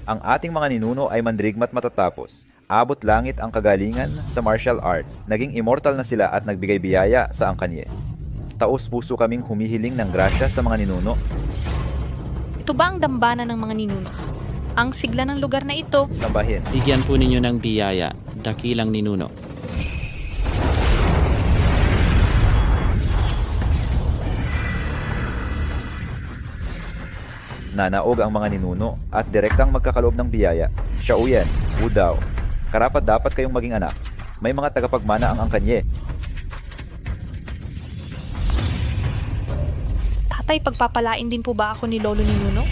Ang ating mga ninuno ay mandirigma't matatapos. Abot langit ang kagalingan sa martial arts. Naging immortal na sila at nagbigay biyaya sa Angkanye. Taos-puso kaming humihiling ng grasya sa mga ninuno. Ito ba ang dambana ng mga ninuno? Ang sigla ng lugar na ito. Sambahin. Bigyan po ninyo ng biyaya, dakilang ninuno. Nanaog ang mga ninuno at direktang magkakaloob ng biyaya. Xiaoyan, Wudao, karapat dapat kayong maging anak. May mga tagapagmana ang Angkanye. Tatay, pagpapalain din po ba ako ni Lolo Ninuno?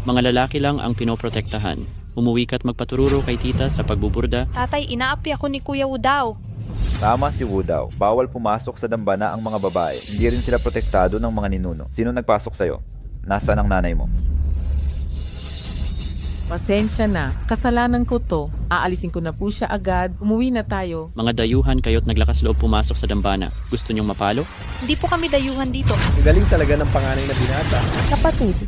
Mga lalaki lang ang pinoprotektahan. Umuwi ka't magpatururo kay tita sa pagbuburda. Tatay, inaapi ako ni Kuya Wudao. Tama si Wudao. Bawal pumasok sa dambana ang mga babae. Hindi rin sila protektado ng mga ninuno. Sino nagpasok sa'yo? Nasaan ang nanay mo? Pasensya na. Kasalanan ko to. Aalisin ko na po siya agad. Umuwi na tayo. Mga dayuhan kayo't naglakas loob pumasok sa dambana. Gusto niyong mapalo? Hindi po kami dayuhan dito. Galing talaga ng panganay na binata.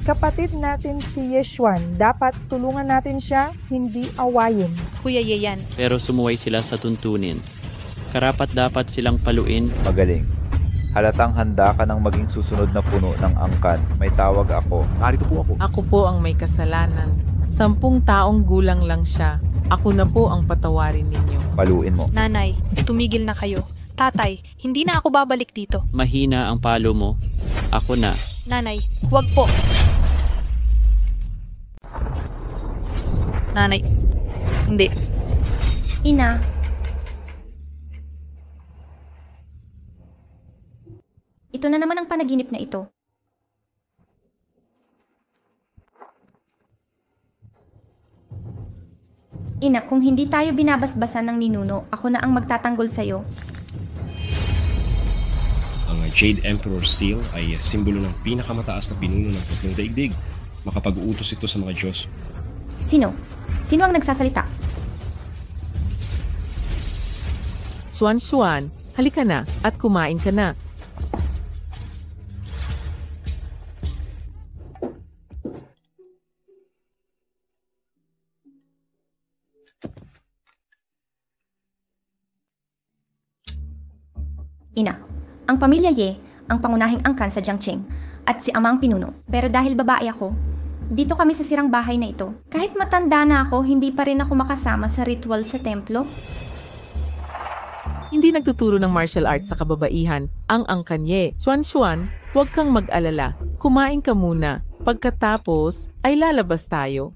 Kapatid natin si Yeshuan. Dapat tulungan natin siya, hindi awayin. Kuya Yeyan. Pero sumuway sila sa tuntunin. Karapat dapat silang paluin. Magaling. Halatang handa ka ng maging susunod na puno ng angkan. May tawag ako. Narito po ako. Ako po ang may kasalanan. 10 taong gulang lang siya. Ako na po ang patawarin ninyo. Paluin mo. Nanay, tumigil na kayo. Tatay, hindi na ako babalik dito. Mahina ang palo mo. Ako na. Nanay, huwag po. Nanay, hindi. Ina. Ito na naman ang panaginip na ito. Ina, kung hindi tayo binabasbasan ng ninuno, ako na ang magtatanggol sa'yo. Ang Jade Emperor Seal ay simbolo ng pinakamataas na pinuno ng tatlong daigdig. Makapag-uutos ito sa mga Diyos. Sino? Sino ang nagsasalita? Xuan, halika na at kumain ka na. Ina, ang pamilya Ye, ang pangunahing angkan sa Jiangqing, at si amang pinuno. Pero dahil babae ako, dito kami sa sirang bahay na ito. Kahit matanda na ako, hindi pa rin ako makasama sa ritual sa templo. Hindi nagtuturo ng martial arts sa kababaihan ang Angkanye. Xuan, huwag kang mag-alala. Kumain ka muna. Pagkatapos, ay lalabas tayo.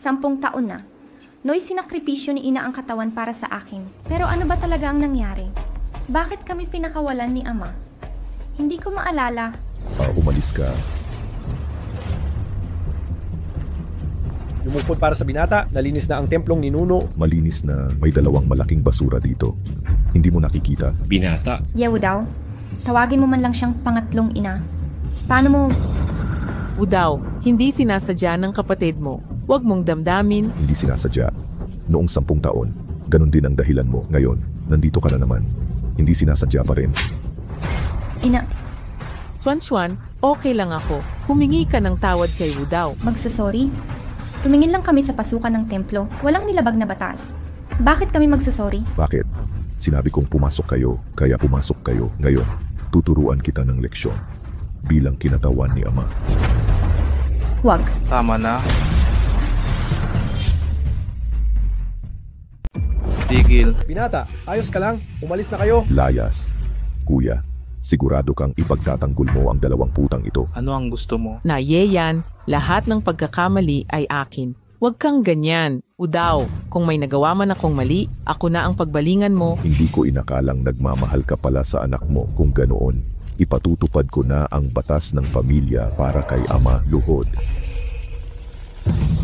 10 taon na. Noy, sinakripisyo ni Ina ang katawan para sa akin. Pero ano ba talaga ang nangyari? Bakit kami pinakawalan ni Ama? Hindi ko maalala. Umalis ka. Lumupot para sa binata, nalinis na ang templong ninuno. Malinis na, may 2 malaking basura dito. Hindi mo nakikita? Binata. Yew daw, tawagin mo man lang siyang pangatlong ina. Paano mo... Wudao, hindi sinasadya ng kapatid mo. Huwag mong damdamin. Hindi sinasadya. Noong 10 taon, ganun din ang dahilan mo. Ngayon, nandito ka na naman. Hindi sinasadya pa rin. Ina... Xuan, okay lang ako. Humingi ka ng tawad kay Wudao. Magsusorry? Tumingin lang kami sa pasukan ng templo. Walang nilabag na batas. Bakit kami magsusorry? Bakit? Sinabi kong pumasok kayo, kaya pumasok kayo. Ngayon, tuturuan kita ng leksyon. Bilang kinatawan ni Ama. Huwag. Tama na. Tigil. Binata, ayos ka lang. Umalis na kayo. Layas. Kuya, sigurado kang ipagtatanggol mo ang 2 putang ito. Ano ang gusto mo? Na Yeyan, lahat ng pagkakamali ay akin. Huwag kang ganyan. Wudao, kung may nagawa man akong mali, ako na ang pagbalingan mo. Hindi ko inakalang nagmamahal ka pala sa anak mo kung ganoon. Ipatutupad ko na ang batas ng pamilya para kay Ama Luhod.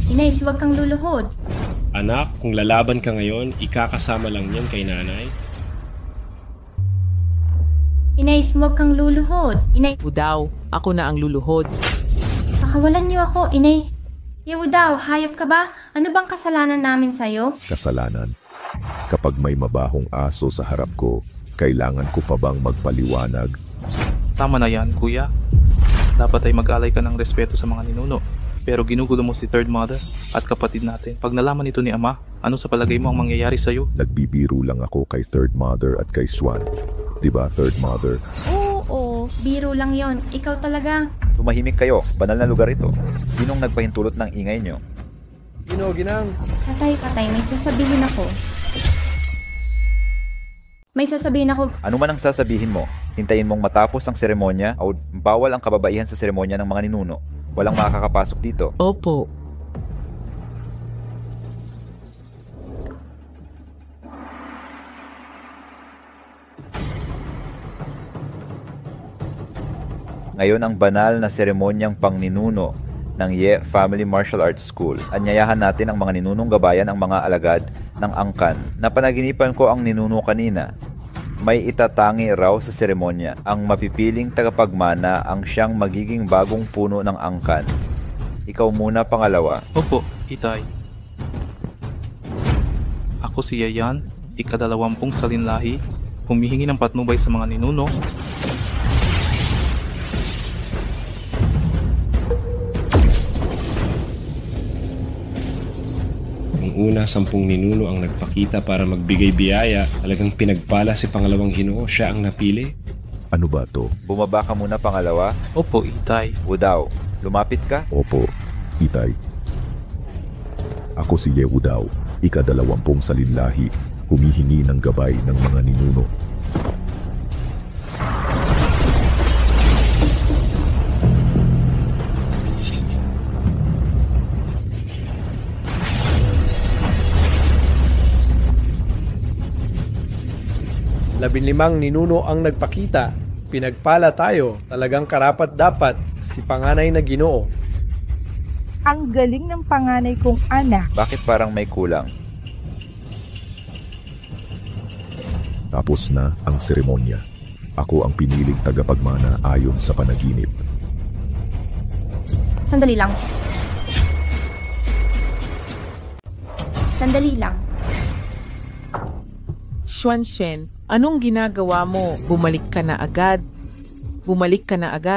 Inay, huwag kang luluhod. Anak, kung lalaban ka ngayon, ikakasama lang yan kay nanay. Inay, huwag kang luluhod. Inay, Wudao, ako na ang luluhod. pakawalan niyo ako. Inay, Yew daw, hayop ka ba? Ano bang kasalanan namin sa'yo? Kasalanan. Kapag may mabahong aso sa harap ko, kailangan ko pa bang magpaliwanag? Tama na yan, kuya. Dapat ay mag-alay ka ng respeto sa mga ninuno. Pero ginugulo mo si Third Mother at kapatid natin. Pag nalaman ito ni Ama, ano sa palagay mo ang mangyayari sa'yo? Nagbibiro lang ako kay Third Mother at kay Swan. Diba, Third Mother? Oo, biro lang yon. Ikaw talaga. Tumahimik kayo, banal na lugar ito. Sinong nagpahintulot ng ingay nyo? Ginang. Patay, may sasabihin ako. Ano man ang sasabihin mo, hintayin mong matapos ang seremonya o bawal ang kababaihan sa seremonya ng mga ninuno. Walang makakapasok dito. Opo. Ngayon ang banal na seremonyang pangninuno ng Ye Family Martial Arts School. Anyayahan natin ang mga ninunong gabayan ang mga alagad ng angkan. Napanaginipan ko ang ninuno kanina. May itatangi raw sa seremonya. Ang mapipiling tagapagmana ang siyang magiging bagong puno ng angkan. Ikaw muna, pangalawa. Opo, Itay. Ako si Yayan, ika-20 salinlahi, humihingi ng patnubay sa mga ninuno. Una, 10 ninuno ang nagpakita para magbigay biyaya. Talagang pinagpala si pangalawang Ginoo, siya ang napili. Ano ba to? Bumaba ka muna, pangalawa. Opo, Itay. Udaw, lumapit ka. Opo, Itay. Ako si Yehudaw, ika-20 salinlahi, humihingi ng gabay ng mga ninuno. Labinlimang ninuno ang nagpakita. Pinagpala tayo. Talagang karapat-dapat si panganay na Ginoo. Ang galing ng panganay kong anak. Bakit parang may kulang? Tapos na ang seremonya. Ako ang piniling tagapagmana ayon sa panaginip. Sandali lang. Xuanzhen, anong ginagawa mo? Bumalik ka na agad.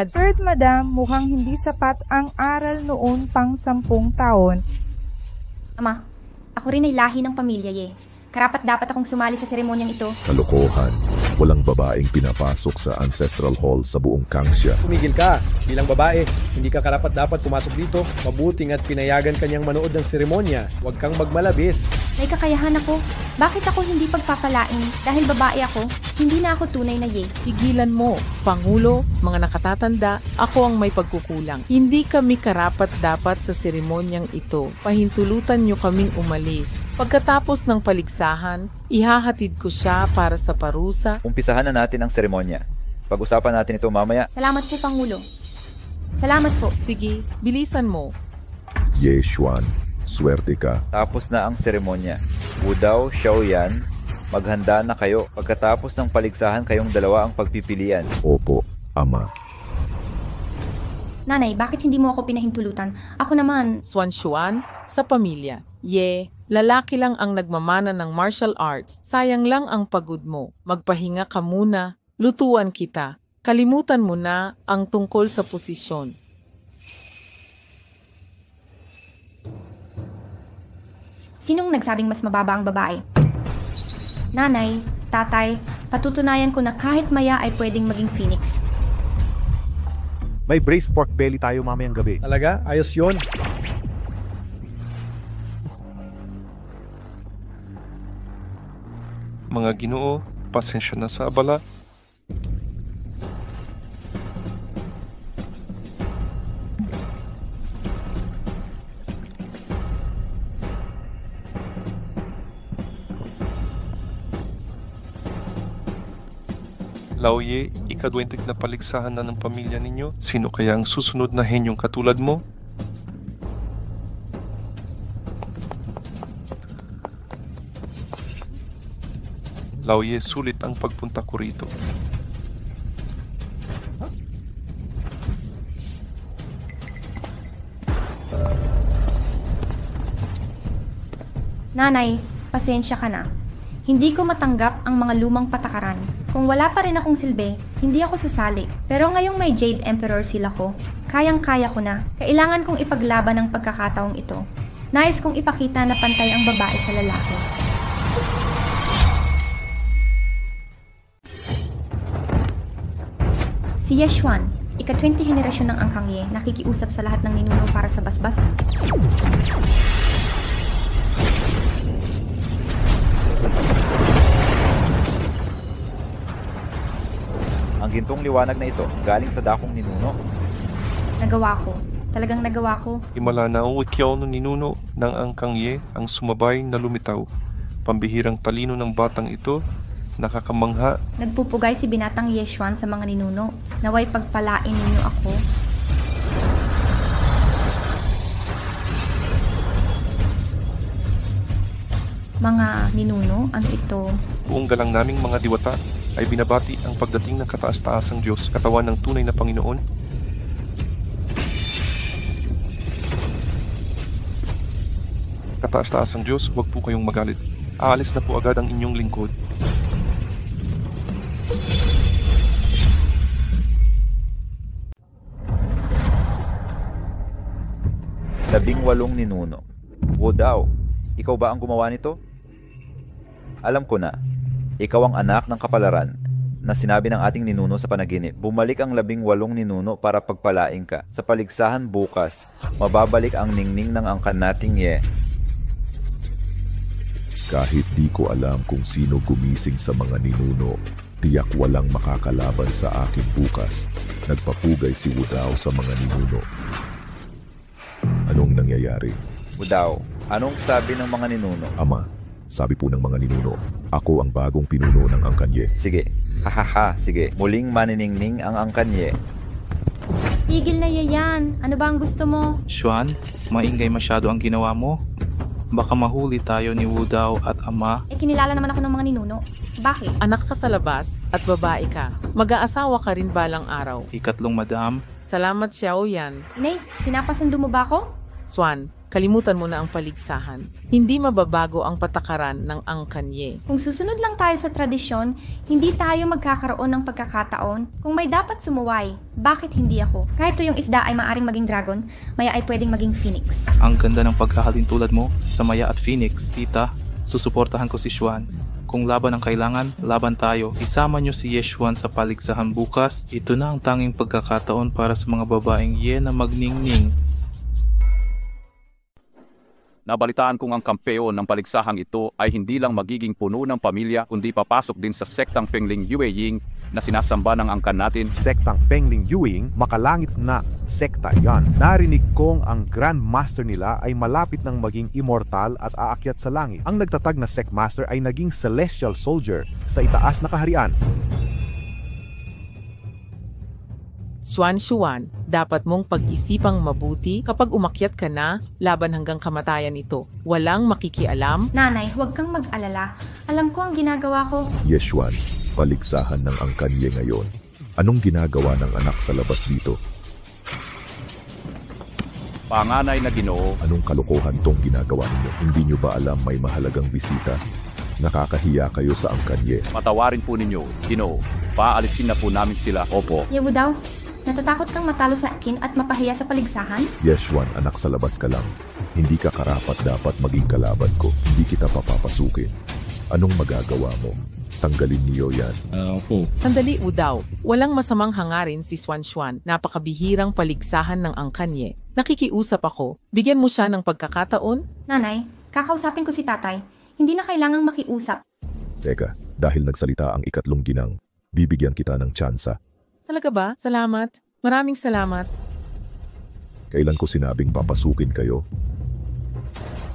Third Madam, mukhang hindi sapat ang aral noon pang 10 taon. Ama, ako rin ay lahi ng pamilya Ye. Karapat dapat akong sumali sa seremonyang ito. Kalokohan. Walang babaeng pinapasok sa Ancestral Hall sa buong Kangsya. Tumigil ka. Bilang babae, hindi ka karapat-dapat pumasok dito. Mabuting at pinayagan kanyang manood ng seremonya. Huwag kang magmalabis. May kakayahan ako. Bakit ako hindi pagpapalain? Dahil babae ako, hindi na ako tunay na Ye. Tigilan mo, Pangulo, mga nakatatanda, ako ang may pagkukulang. Hindi kami karapat-dapat sa seremonyang ito. Pahintulutan niyo kaming umalis. Pagkatapos ng paligsahan, ihahatid ko siya para sa parusa. Umpisahan na natin ang seremonya. Pag-usapan natin ito mamaya. Salamat po, Pangulo. Salamat po. Sige, bilisan mo. Ye Xuan, swerte ka. Tapos na ang seremonya. Udaw, Xiaoyan, maghanda na kayo. Pagkatapos ng paligsahan, kayong dalawa ang pagpipilian. Opo, Ama. Nanay, bakit hindi mo ako pinahintulutan? Ako naman... Xuanzhen, sa pamilya. Ye, lalaki lang ang nagmamana ng martial arts. Sayang lang ang pagod mo. Magpahinga ka muna. Lutuan kita. Kalimutan mo na ang tungkol sa posisyon. Sinong nagsabing mas mababa ang babae? Nanay, tatay, patutunayan ko na kahit maya ay pwedeng maging phoenix. May braised pork belly tayo mamayang gabi. Talaga? Ayos yun. Mga Ginoo, pasensya na sa abala. Laoye, ika-20 na paligsahan na ng pamilya ninyo. Sino kaya ang susunod na henyong katulad mo? Laoye, sulit ang pagpunta ko rito. Nanay, pasensya ka na. Hindi ko matanggap ang mga lumang patakaran. Kung wala pa rin akong silbi, hindi ako sasali. Pero ngayong may Jade Emperor Seal ako, kayang-kaya ko na. Kailangan kong ipaglaban ang pagkakataong ito. Nais kong ipakita na pantay ang babae sa lalaki. Si Yeshuan, ika-20 henerasyon ng Angkangye, nakikiusap sa lahat ng ninuno para sa basbas. Ang gintong liwanag na ito galing sa dakong ninuno. Nagawa ko. Talagang nagawa ko. Himala na ang wikyaw ng ninuno ng Angkangye ang sumabay na lumitaw. Pambihirang talino ng batang ito, nakakamangha. Nagpupugay si binatang Yeshuan sa mga ninuno. Naway pagpalain ninyo ako. Mga ninuno, ano ito? Buong galang naming mga diwata ay binabati ang pagdating ng kataas-taasang Diyos, katawan ng tunay na Panginoon. Kataas-taasang Diyos, huwag po kayong magalit. Aalis na po agad ang inyong lingkod. Labing-walong ninuno. O daw, ikaw ba ang gumawa nito? Alam ko na, ikaw ang anak ng kapalaran na sinabi ng ating ninuno sa panaginip. Bumalik ang 18 ninuno para pagpalaing ka. Sa paligsahan bukas, mababalik ang ningning ng angkan nating Ye. Kahit di ko alam kung sino gumising sa mga ninuno, tiyak walang makakalaban sa akin bukas. Nagpapugay si Wudao sa mga ninuno. Anong nangyayari? Wudao, anong sabi ng mga ninuno? Ama, sabi po ng mga ninuno, ako ang bagong pinuno ng Angkanye. Sige, hahaha, sige. Muling maniningning ang Angkanye. Tigil na yayan. Ano ba ang gusto mo? Xuan, maingay masyado ang ginawa mo. Baka mahuli tayo ni Wudao at Ama. Kinilala naman ako ng mga ninuno. Bakit? Anak ka sa labas at babae ka. Mag-aasawa ka rin balang araw. Ikatlong madam. Salamat, Xiaoyan. Nay, pinapasundo mo ba ako? Swan, kalimutan mo na ang paligsahan. Hindi mababago ang patakaran ng Angkanye. Kung susunod lang tayo sa tradisyon, hindi tayo magkakaroon ng pagkakataon. Kung may dapat sumuway, bakit hindi ako? Kahit yung isda ay maaring maging dragon, maya ay pwedeng maging phoenix. Ang ganda ng pagkahalin tulad mo sa Maya at Phoenix, tita. Susuportahan ko si Xuan. Kung laban ang kailangan, laban tayo. Isama nyo si Yeshuan sa paligsahan bukas. Ito na ang tanging pagkakataon para sa mga babaeng Ye na magningning. Nabalitaan kong ang kampeon ng paligsahang ito ay hindi lang magiging puno ng pamilya kundi papasok din sa sektang Fengling Yueying na sinasamba ng angkan natin. Sektang Fengling Yueying, makalangit na sekta yan. Narinig kong ang Grand Master nila ay malapit ng maging immortal at aakyat sa langit. Ang nagtatag na Sect Master ay naging celestial soldier sa itaas na kaharian. Xuan, dapat mong pag-isipang mabuti kapag umakyat ka na, laban hanggang kamatayan ito. Walang makikialam. Nanay, huwag kang mag-alala. Alam ko ang ginagawa ko. Yeshuan, paligsahan ng Angkanye ngayon. Anong ginagawa ng anak sa labas dito? Panganay na Ginoo. Anong kalokohan tong ginagawa ninyo? Hindi nyo ba alam may mahalagang bisita? Nakakahiya kayo sa Angkanye. Patawarin po ninyo, Ginoo. Paalisin na po namin sila. Opo. Yewu daw. Natatakot kang matalo sa akin at mapahiya sa paligsahan? Yeshuan, anak sa labas ka lang. Hindi ka karapat dapat maging kalaban ko. Hindi kita papapasukin. Anong magagawa mo? Tanggalin niyo yan. Opo. Sandali, Wudao. Walang masamang hangarin si Xuan. Napakabihirang paligsahan ng Angkanye. Nakikiusap ako. Bigyan mo siya ng pagkakataon? Nanay, kakausapin ko si tatay. Hindi na kailangang makiusap. Teka, dahil nagsalita ang ikatlong ginang, bibigyan kita ng tsansa. Talaga ba? Salamat. Maraming salamat. Kailan ko sinabing papasukin kayo?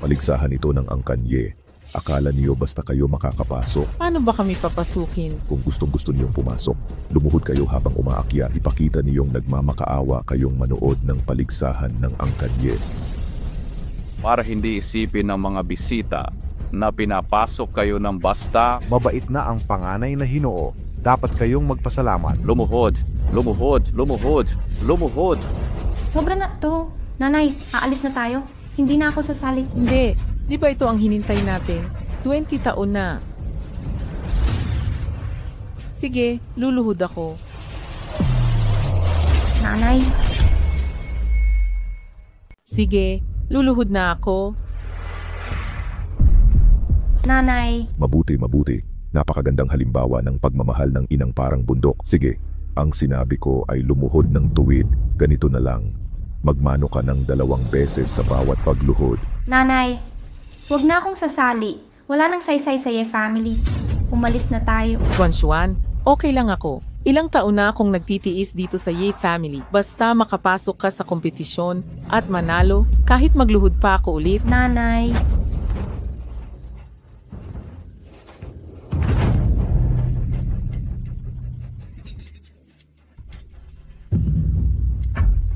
Paligsahan ito ng Angkanye. Akala niyo basta kayo makakapasok. Paano ba kami papasukin? Kung gustong-gusto niyong pumasok, lumuhod kayo habang umaakyat. Ipakita niyong nagmamakaawa kayong manood ng paligsahan ng Angkanye. Para hindi isipin ng mga bisita na pinapasok kayo ng basta. Mabait na ang panganay na Hinoo. Dapat kayong magpasalamat. Lumuhod, lumuhod, lumuhod, lumuhod. Sobra na to. Nanay, aalis na tayo. Hindi na ako sasali. Hindi. Di ba ito ang hinintay natin? 20 taon na. Sige, luluhod ako. Nanay, Sige, luluhod na ako. nanay, Mabuti, mabuti. Napakagandang halimbawa ng pagmamahal ng inang parang bundok. Sige, ang sinabi ko ay lumuhod ng tuwid. Ganito na lang. Magmano ka ng 2 beses sa bawat pagluhod. nanay. Huwag na akong sasali. Wala nang saysay sa Ye family. Umalis na tayo. Xuan, okay lang ako. Ilang taon na akong nagtitiis dito sa Ye family. Basta makapasok ka sa kompetisyon at manalo, kahit magluhod pa ako ulit. Nanay.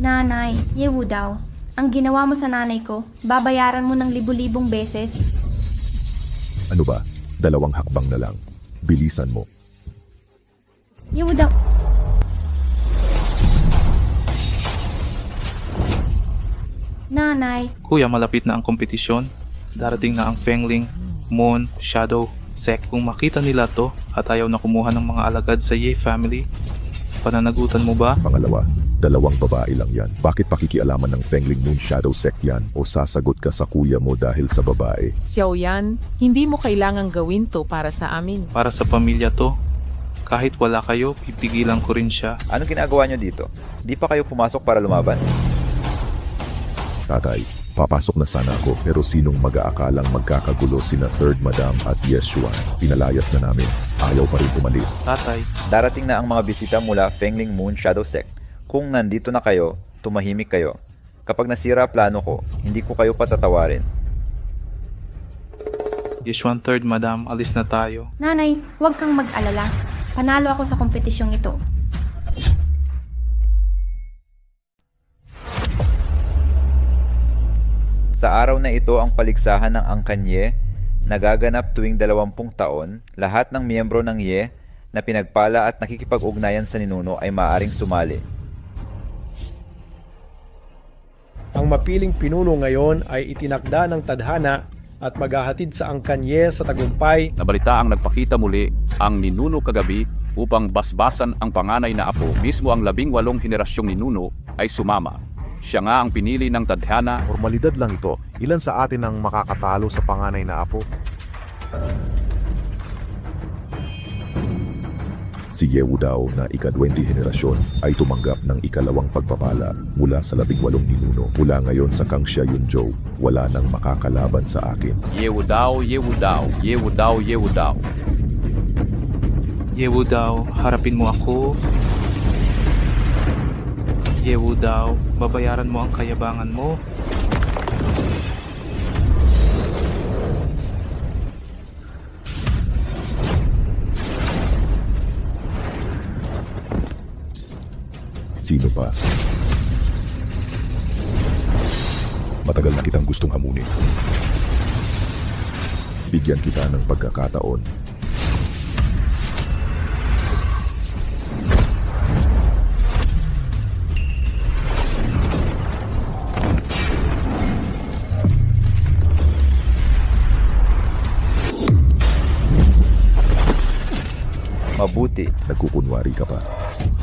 Nanay, Yewu daw. Ang ginawa mo sa nanay ko, babayaran mo ng libu-libong beses. Ano ba? 2 hakbang na lang. Bilisan mo. Yewu daw. Nanay, Kuya, malapit na ang kompetisyon. Darating na ang Fengling, Moon, Shadow, Sek. Kung makita nila to at ayaw na kumuha ng mga alagad sa Ye family, pananagutan mo ba? Pangalawa, 2 babae lang yan. Bakit pakikialaman ng Fengling Moon Shadow Sect yan? O sasagot ka sa kuya mo dahil sa babae? Xiaoyan, hindi mo kailangang gawin to para sa amin. Para sa pamilya to. Kahit wala kayo, pipigilan ko rin siya. Anong ginagawa nyo dito? Di pa kayo pumasok para lumaban? Tatay, papasok na sana ako pero sinong mag-aakalang magkakagulo sina Third Madam at Yeshuan? Pinalayas na namin. Ayaw pa rin umalis. Tatay, Darating na ang mga bisita mula Fengling Moon Shadow Sect. Kung nandito na kayo, tumahimik kayo. Kapag nasira plano ko, hindi ko kayo patatawarin. Yeshuan Third Madam, alis na tayo. nanay, huwag kang mag-alala. Panalo ako sa kompetisyong ito. Sa araw na ito ang paligsahan ng Angkan Ye, nagaganap tuwing 20 taon, lahat ng miyembro ng Ye na pinagpala at nakikipag-ugnayan sa ninuno ay maaaring sumali. Ang mapiling pinuno ngayon ay itinakda ng tadhana at maghahatid sa Angkan Ye sa tagumpay. Nabalita ang nagpakita muli ang ninuno kagabi upang basbasan ang panganay na apo. Mismo ang 18 henerasyong ninuno ay sumama. Siya nga ang pinili ng tadhana. Formalidad lang ito. Ilan sa atin ang makakatalo sa panganay na apo? Si Yewu daw na ika-20 henerasyon ay tumanggap ng ikalawang pagpapala mula sa 18 ninuno. Mula ngayon sa Kangsha Yunzhou, wala nang makakalaban sa akin. Yewu daw, Yewu daw, Yewu daw, Yewu daw. Yewu daw, harapin mo ako. Yewu daw, babayaran mo ang kayabangan mo. Sino pa? Matagal na kitang gustong hamunin. Bigyan kita ng pagkakataon. Mabuti. Nagkukunwari ka pa.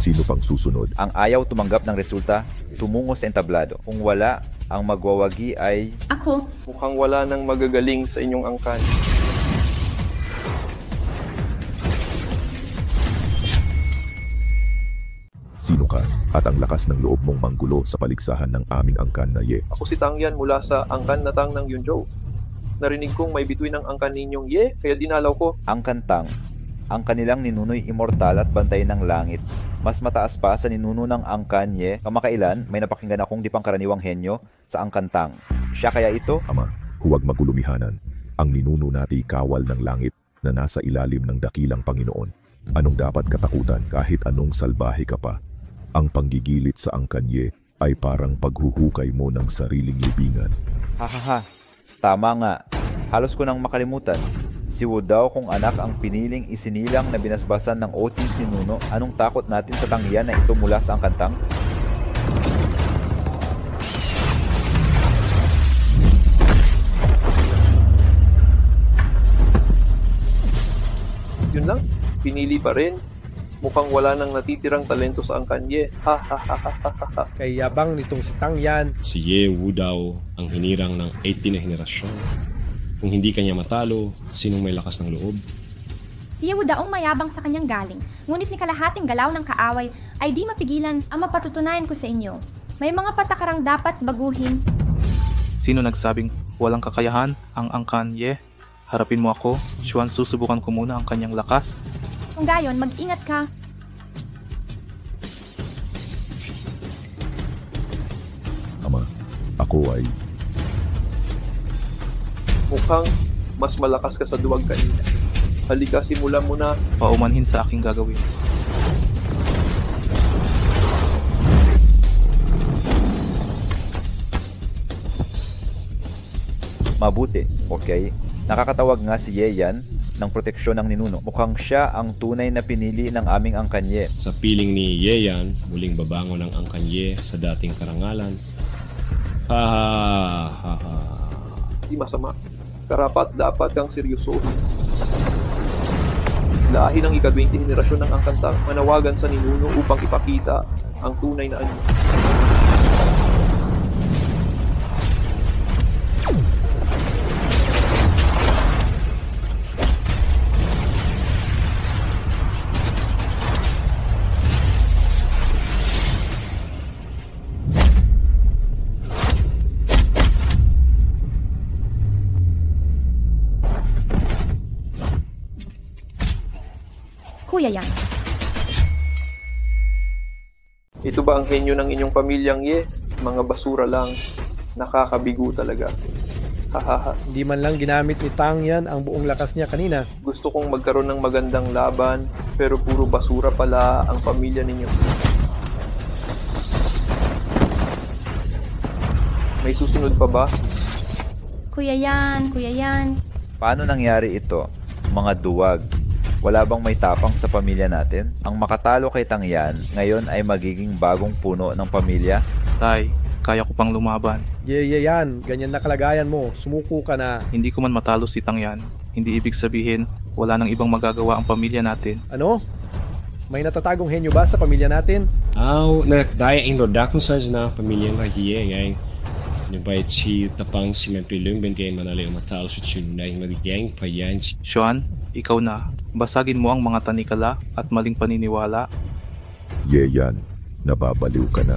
Sino pang susunod? Ang ayaw tumanggap ng resulta, tumungo sa entablado. Kung wala, ang magwawagi ay... Ako. Mukhang wala nang magagaling sa inyong angkan. Sino ka at ang lakas ng loob mong manggulo sa paligsahan ng aming angkan na Ye? Ako si Tangyan mula sa angkan na Tang ng Yunzhou. Narinig kong may bituin ng angkan ninyong Ye, kaya dinalaw ko. Ang kantang, ang kanilang ninuno'y immortal at bantay ng langit. Mas mataas pa sa ninuno ng Angkan Ye. Kamakailan, may napakinggan akong di pangkaraniwang henyo sa Angkantang. Siya kaya ito? Ama, huwag magulumihanan. Ang ninuno nati kawal ng langit na nasa ilalim ng dakilang Panginoon. Anong dapat katakutan kahit anong salbahe ka pa? Ang panggigilit sa Angkan Ye ay parang paghuhukay mo ng sariling libingan. Hahaha, tama nga. Halos ko nang makalimutan. Si Wu daw kung anak ang piniling isinilang na binasbasan ng Otis ni Nuno. Anong takot natin sa tangyan na ito mula sa Angkantang? Yun lang, pinili pa rin. Mukhang wala nang natitirang talento sa Angkanye. Ha ha ha ha ha ha. Kay yabang nitong si Tang Yan. Si Ye Wu daw ang hinirang ng 18 na henerasyon. Kung hindi kanya matalo, sinong may lakas ng loob? Si Yehudaong mayabang sa kanyang galing, ngunit ni kalahating galaw ng kaaway ay di mapigilan ang mapatutunayan ko sa inyo. May mga patakarang dapat baguhin. Sino nagsabing walang kakayahan ang Angkanye? Harapin mo ako, Xuan, susubukan ko muna ang kanyang lakas. Kung gayon, mag-ingat ka. Ama, ako ay... Mukhang mas malakas ka sa duwag kanina. Halika, simulan mo na. Paumanhin sa aking gagawin. Mabuti, okay? Nakakatawag nga si Yeyan ng proteksyon ng ninuno. Mukhang siya ang tunay na pinili ng aming Angkanye. Sa piling ni Yeyan, muling babangon ng Angkanye sa dating karangalan. Ha ha ha. Di masama. Karapat dapat kang seryosohin. Lahi ng ika-20 henerasyon ng Angkantang manawagan sa ninuno upang ipakita ang tunay na anyo. Kuya Yan. Ito ba ang henyo ng inyong pamilyang Ye? Mga basura lang. Nakakabigo talaga. Hahaha. Hindi man lang ginamit ni Tang Yan ang buong lakas niya kanina. Gusto kong magkaroon ng magandang laban, pero puro basura pala ang pamilya ninyo. May susunod pa ba? Kuya Yan, Kuya Yan. Paano nangyari ito? Mga duwag. Wala bang may tapang sa pamilya natin? Ang makatalo kay Tang Yan ngayon ay magiging bagong puno ng pamilya? Tay, kaya ko pang lumaban. Yan, ganyan na kalagayan mo. Sumuko ka na. Hindi ko man matalo si Tang Yan. Hindi ibig sabihin, wala nang ibang magagawa ang pamilya natin. Ano? May natatagong henyo ba sa pamilya natin? Nakdaya ang lodakon sa na pamilyang Rahiye ngay. Nabait si tapang si Mampilung ben kay manali matalo sa tunay magiging payan. Xuan, ikaw na. Basagin mo ang mga tanikala at maling paniniwala. Yeyan, nababaliw ka na.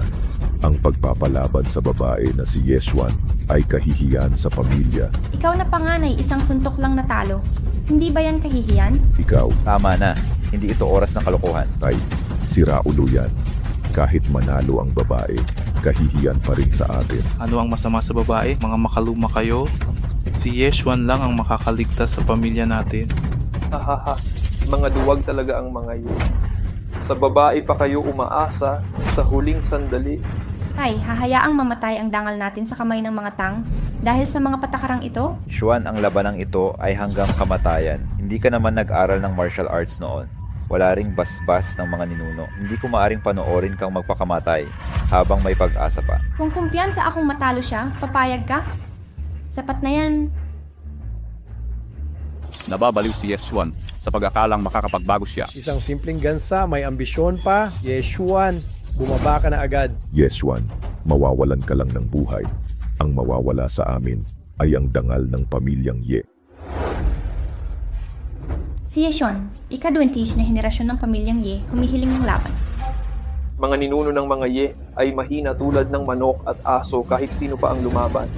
Ang pagpapalaban sa babae na si Yeshuan ay kahihiyan sa pamilya. Ikaw na panganay, isang suntok lang natalo. Hindi ba yan kahihiyan? Ikaw. Tama na. Hindi ito oras ng kalokohan. Tay, sira ulo yan. Kahit manalo ang babae, kahihiyan pa rin sa atin. Ano ang masama sa babae? Mga makaluma kayo? Si Yeshuan lang ang makakaligtas sa pamilya natin. Hahaha. Mga duwag talaga ang mga yun. Sa babae pa kayo umaasa sa huling sandali. Tay, hahayaang mamatay ang dangal natin sa kamay ng mga Tang dahil sa mga patakarang ito? Xuan, ang labanang ito ay hanggang kamatayan. Hindi ka naman nag-aral ng martial arts noon. Wala ring basbas ng mga ninuno. Hindi ko maaring panoorin kang magpakamatay habang may pag-asa pa. Kung kumpiyansa akong matalo siya, papayag ka? Sapat na yan. Nababaliw si Yeshuan sa pag-akalang makakapagbago siya. Isang simpleng gansa, may ambisyon pa. Yeshuan, bumaba ka na agad. Yeshuan, mawawalan ka lang ng buhay. Ang mawawala sa amin ay ang dangal ng pamilyang Ye. Si Yeshuan, ika-20 na henerasyon ng pamilyang Ye, humihiling ng laban. Mga ninuno ng mga Ye ay mahina tulad ng manok at aso kahit sino pa ang lumaban.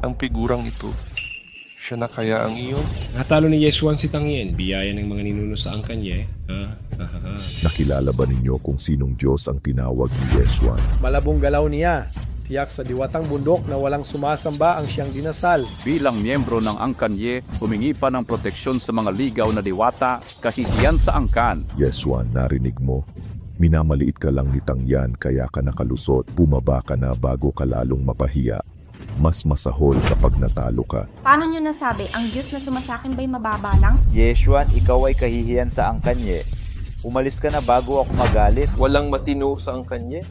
Ang figurang ito, siya na kaya ang iyon? Natalo ni Yeshuan si Tang Yan, biyaya ng mga ninuno sa Angkanye. Nakilala ba ninyo kung sinong Diyos ang tinawag ni Yeshuan? Malabong galaw niya. Tiyak sa diwatang bundok na walang sumasamba ang siyang dinasal. Bilang miyembro ng Angkanye, humingi pa ng proteksyon sa mga ligaw na diwata, kahihiyan sa angkan. Yeshuan, narinig mo? Minamaliit ka lang ni Tang Yan kaya ka nakalusot. Bumaba ka na bago ka lalong mapahiya. Mas masahol kapag natalo ka. Paano nyo nasabi? Ang Diyos na sumasakin ba'y mababa lang? Yeshuan, ikaw ay kahihiyan sa angkanye. Umalis ka na bago ako magalit. Walang matino sa angkanye.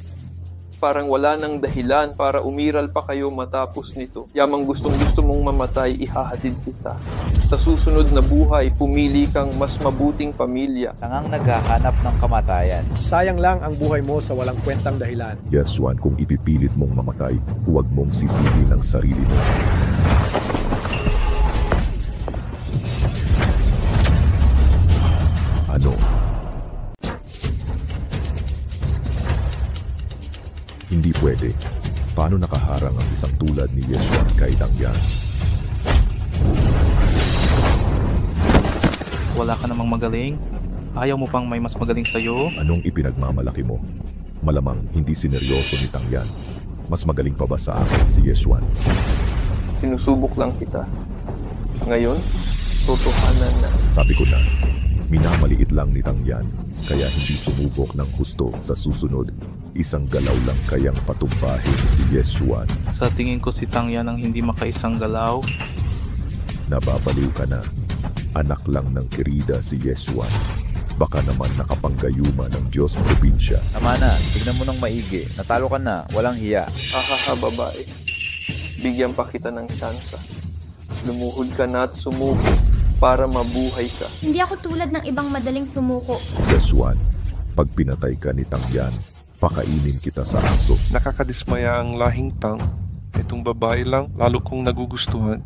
Parang wala nang dahilan para umiral pa kayo matapos nito. Yamang gustong-gusto mong mamatay, ihahatid kita. Sa susunod na buhay, pumili kang mas mabuting pamilya. Tangang naghahanap ng kamatayan. Sayang lang ang buhay mo sa walang kwentang dahilan. Yeshuan, kung ipipilit mong mamatay, huwag mong sisihin ang sarili mo. Ano? Hindi pwede. Paano nakaharang ang isang tulad ni Yeshuan kay Tangyan? Wala ka namang magaling? Ayaw mo pang may mas magaling sa'yo? Anong ipinagmamalaki mo? Malamang hindi sineryoso ni Tangyan. Mas magaling pa ba sa akin si Yeshuan? Sinusubok lang kita. Ngayon, totohanan na. Sabi ko na, minamaliit lang ni Tangyan, kaya hindi sumubok ng husto. Sa susunod, isang galaw lang kayang patumbahin si Yeshuan. Sa tingin ko si Tangyan ang hindi makaisang galaw. Nababaliw ka na. Anak lang ng kirida si Yeshuan. Baka naman nakapanggayuma ng Diyos probinsya. Tama na, tignan mo ng maigi. Natalo ka na, walang hiya. Ahaha, babae. Bigyan pa kita ng tsansa. Lumuhod ka na at sumuko para mabuhay ka. Hindi ako tulad ng ibang madaling sumuko. Yeshuan, pag pinatay ka ni Tangyan, pakainin kita sa aso. Nakakadismaya ang lahing Tang. Itong babae lang, lalo kong nagugustuhan.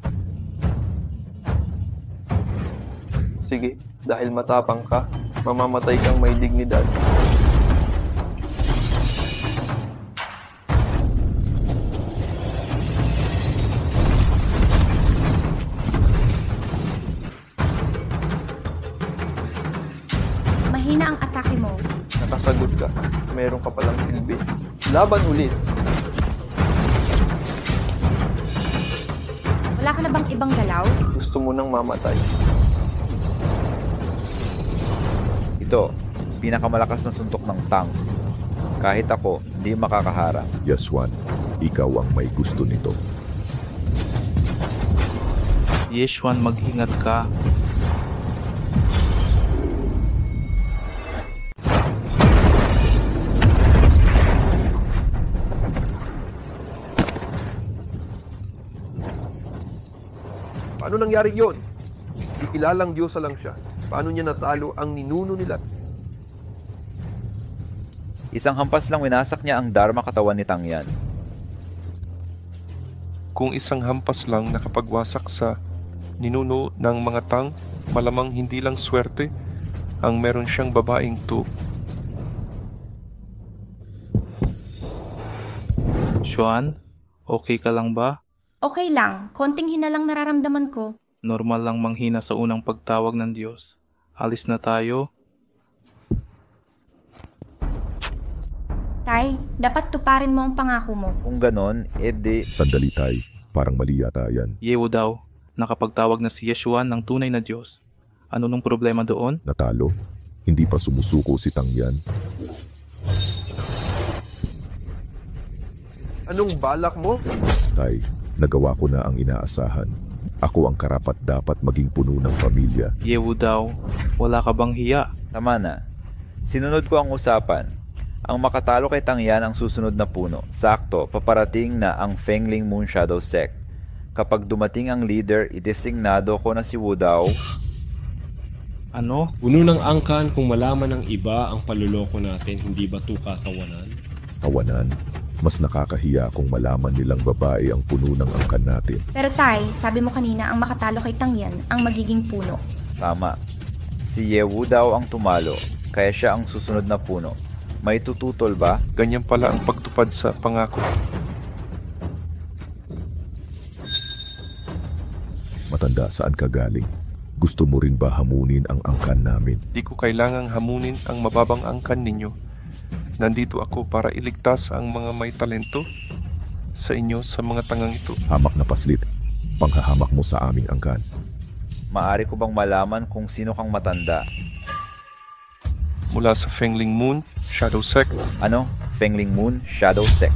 Sige, dahil matapang ka, mamamatay kang may dignidad. Mahina ang atake mo. Nakasagot ka. Meron ka palang silbi. Laban ulit. Wala ka na bang ibang galaw? Gusto mo nang mamatay. Ito, pinakamalakas na suntok ng Tang. Kahit ako, hindi makakaharang. Yeshuan, ikaw ang may gusto nito. Yeshuan, mag-ingat ka. Paano nangyari yun? Ikilalang Diyosa lang siya. Paano niya natalo ang ninuno nila? Isang hampas lang winasak niya ang Dharma katawan ni Tangyan. Kung isang hampas lang nakapagwasak sa ninuno ng mga Tang, malamang hindi lang swerte ang meron siyang babaeng to. Xuan, okay ka lang ba? Okay lang, konting hina lang nararamdaman ko. Normal lang manghina sa unang pagtawag ng Diyos. Alis na tayo. Tay, dapat tuparin mo ang pangako mo. Kung ganon, edi... Sandali, Tay. Parang mali yata yan. Yewo daw. Nakapagtawag na si Yeshuan ng tunay na Diyos. Ano nung problema doon? Natalo? Hindi pa sumusuko si Tangyan? Anong balak mo? Tay, nagawa ko na ang inaasahan. Ako ang karapat dapat maging puno ng pamilya. Yewo daw. Wala ka bang hiya? Tama na. Sinunod ko ang usapan. Ang makatalo kay Tangyan ang susunod na puno. Sakto, paparating na ang Fengling Moon Shadow Sect. Kapag dumating ang leader, idesignado ko na si Wu Dao. Ano? Puno ng angkan kung malaman ng iba ang paluloko natin, hindi ba ito katawanan? Tawanan? Mas nakakahiya kung malaman nilang babae ang puno ng angkan natin. Pero Tay, sabi mo kanina ang makatalo kay Tangyan ang magiging puno. Tama. Si Ye Wu Dao ang tumalo, kaya siya ang susunod na puno. May tututol ba? Ganyan pala ang pagtupad sa pangako. Matanda, saan ka galing? Gusto mo rin ba hamunin ang angkan namin? Di ko kailangang hamunin ang mababang angkan ninyo. Nandito ako para iligtas ang mga may talento sa inyo sa mga tangang ito. Hamak na paslit. Panghahamak mo sa aming angkan. Maari ko bang malaman kung sino kang matanda? Mula sa Fengling Moon Shadow Sect. Ano? Fengling Moon Shadow Sect.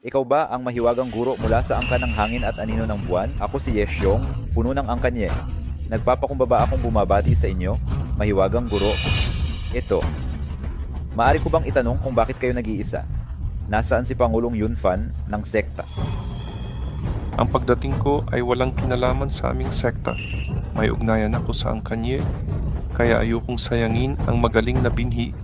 Ikaw ba ang mahiwagang guro mula sa angkan ng hangin at anino ng buwan? Ako si Yesyong, puno ng angkan Ye. Nagpapakumbaba akong bumabati sa inyo, mahiwagang guro. Ito. Maari ko bang itanong kung bakit kayo nag-iisa? Nasaan si Pangulong Yunfan ng sekta? Ang pagdating ko ay walang kinalaman sa aming sekta. May ugnayan ako sa angkanye, kaya ayokong sayangin ang magaling na binhi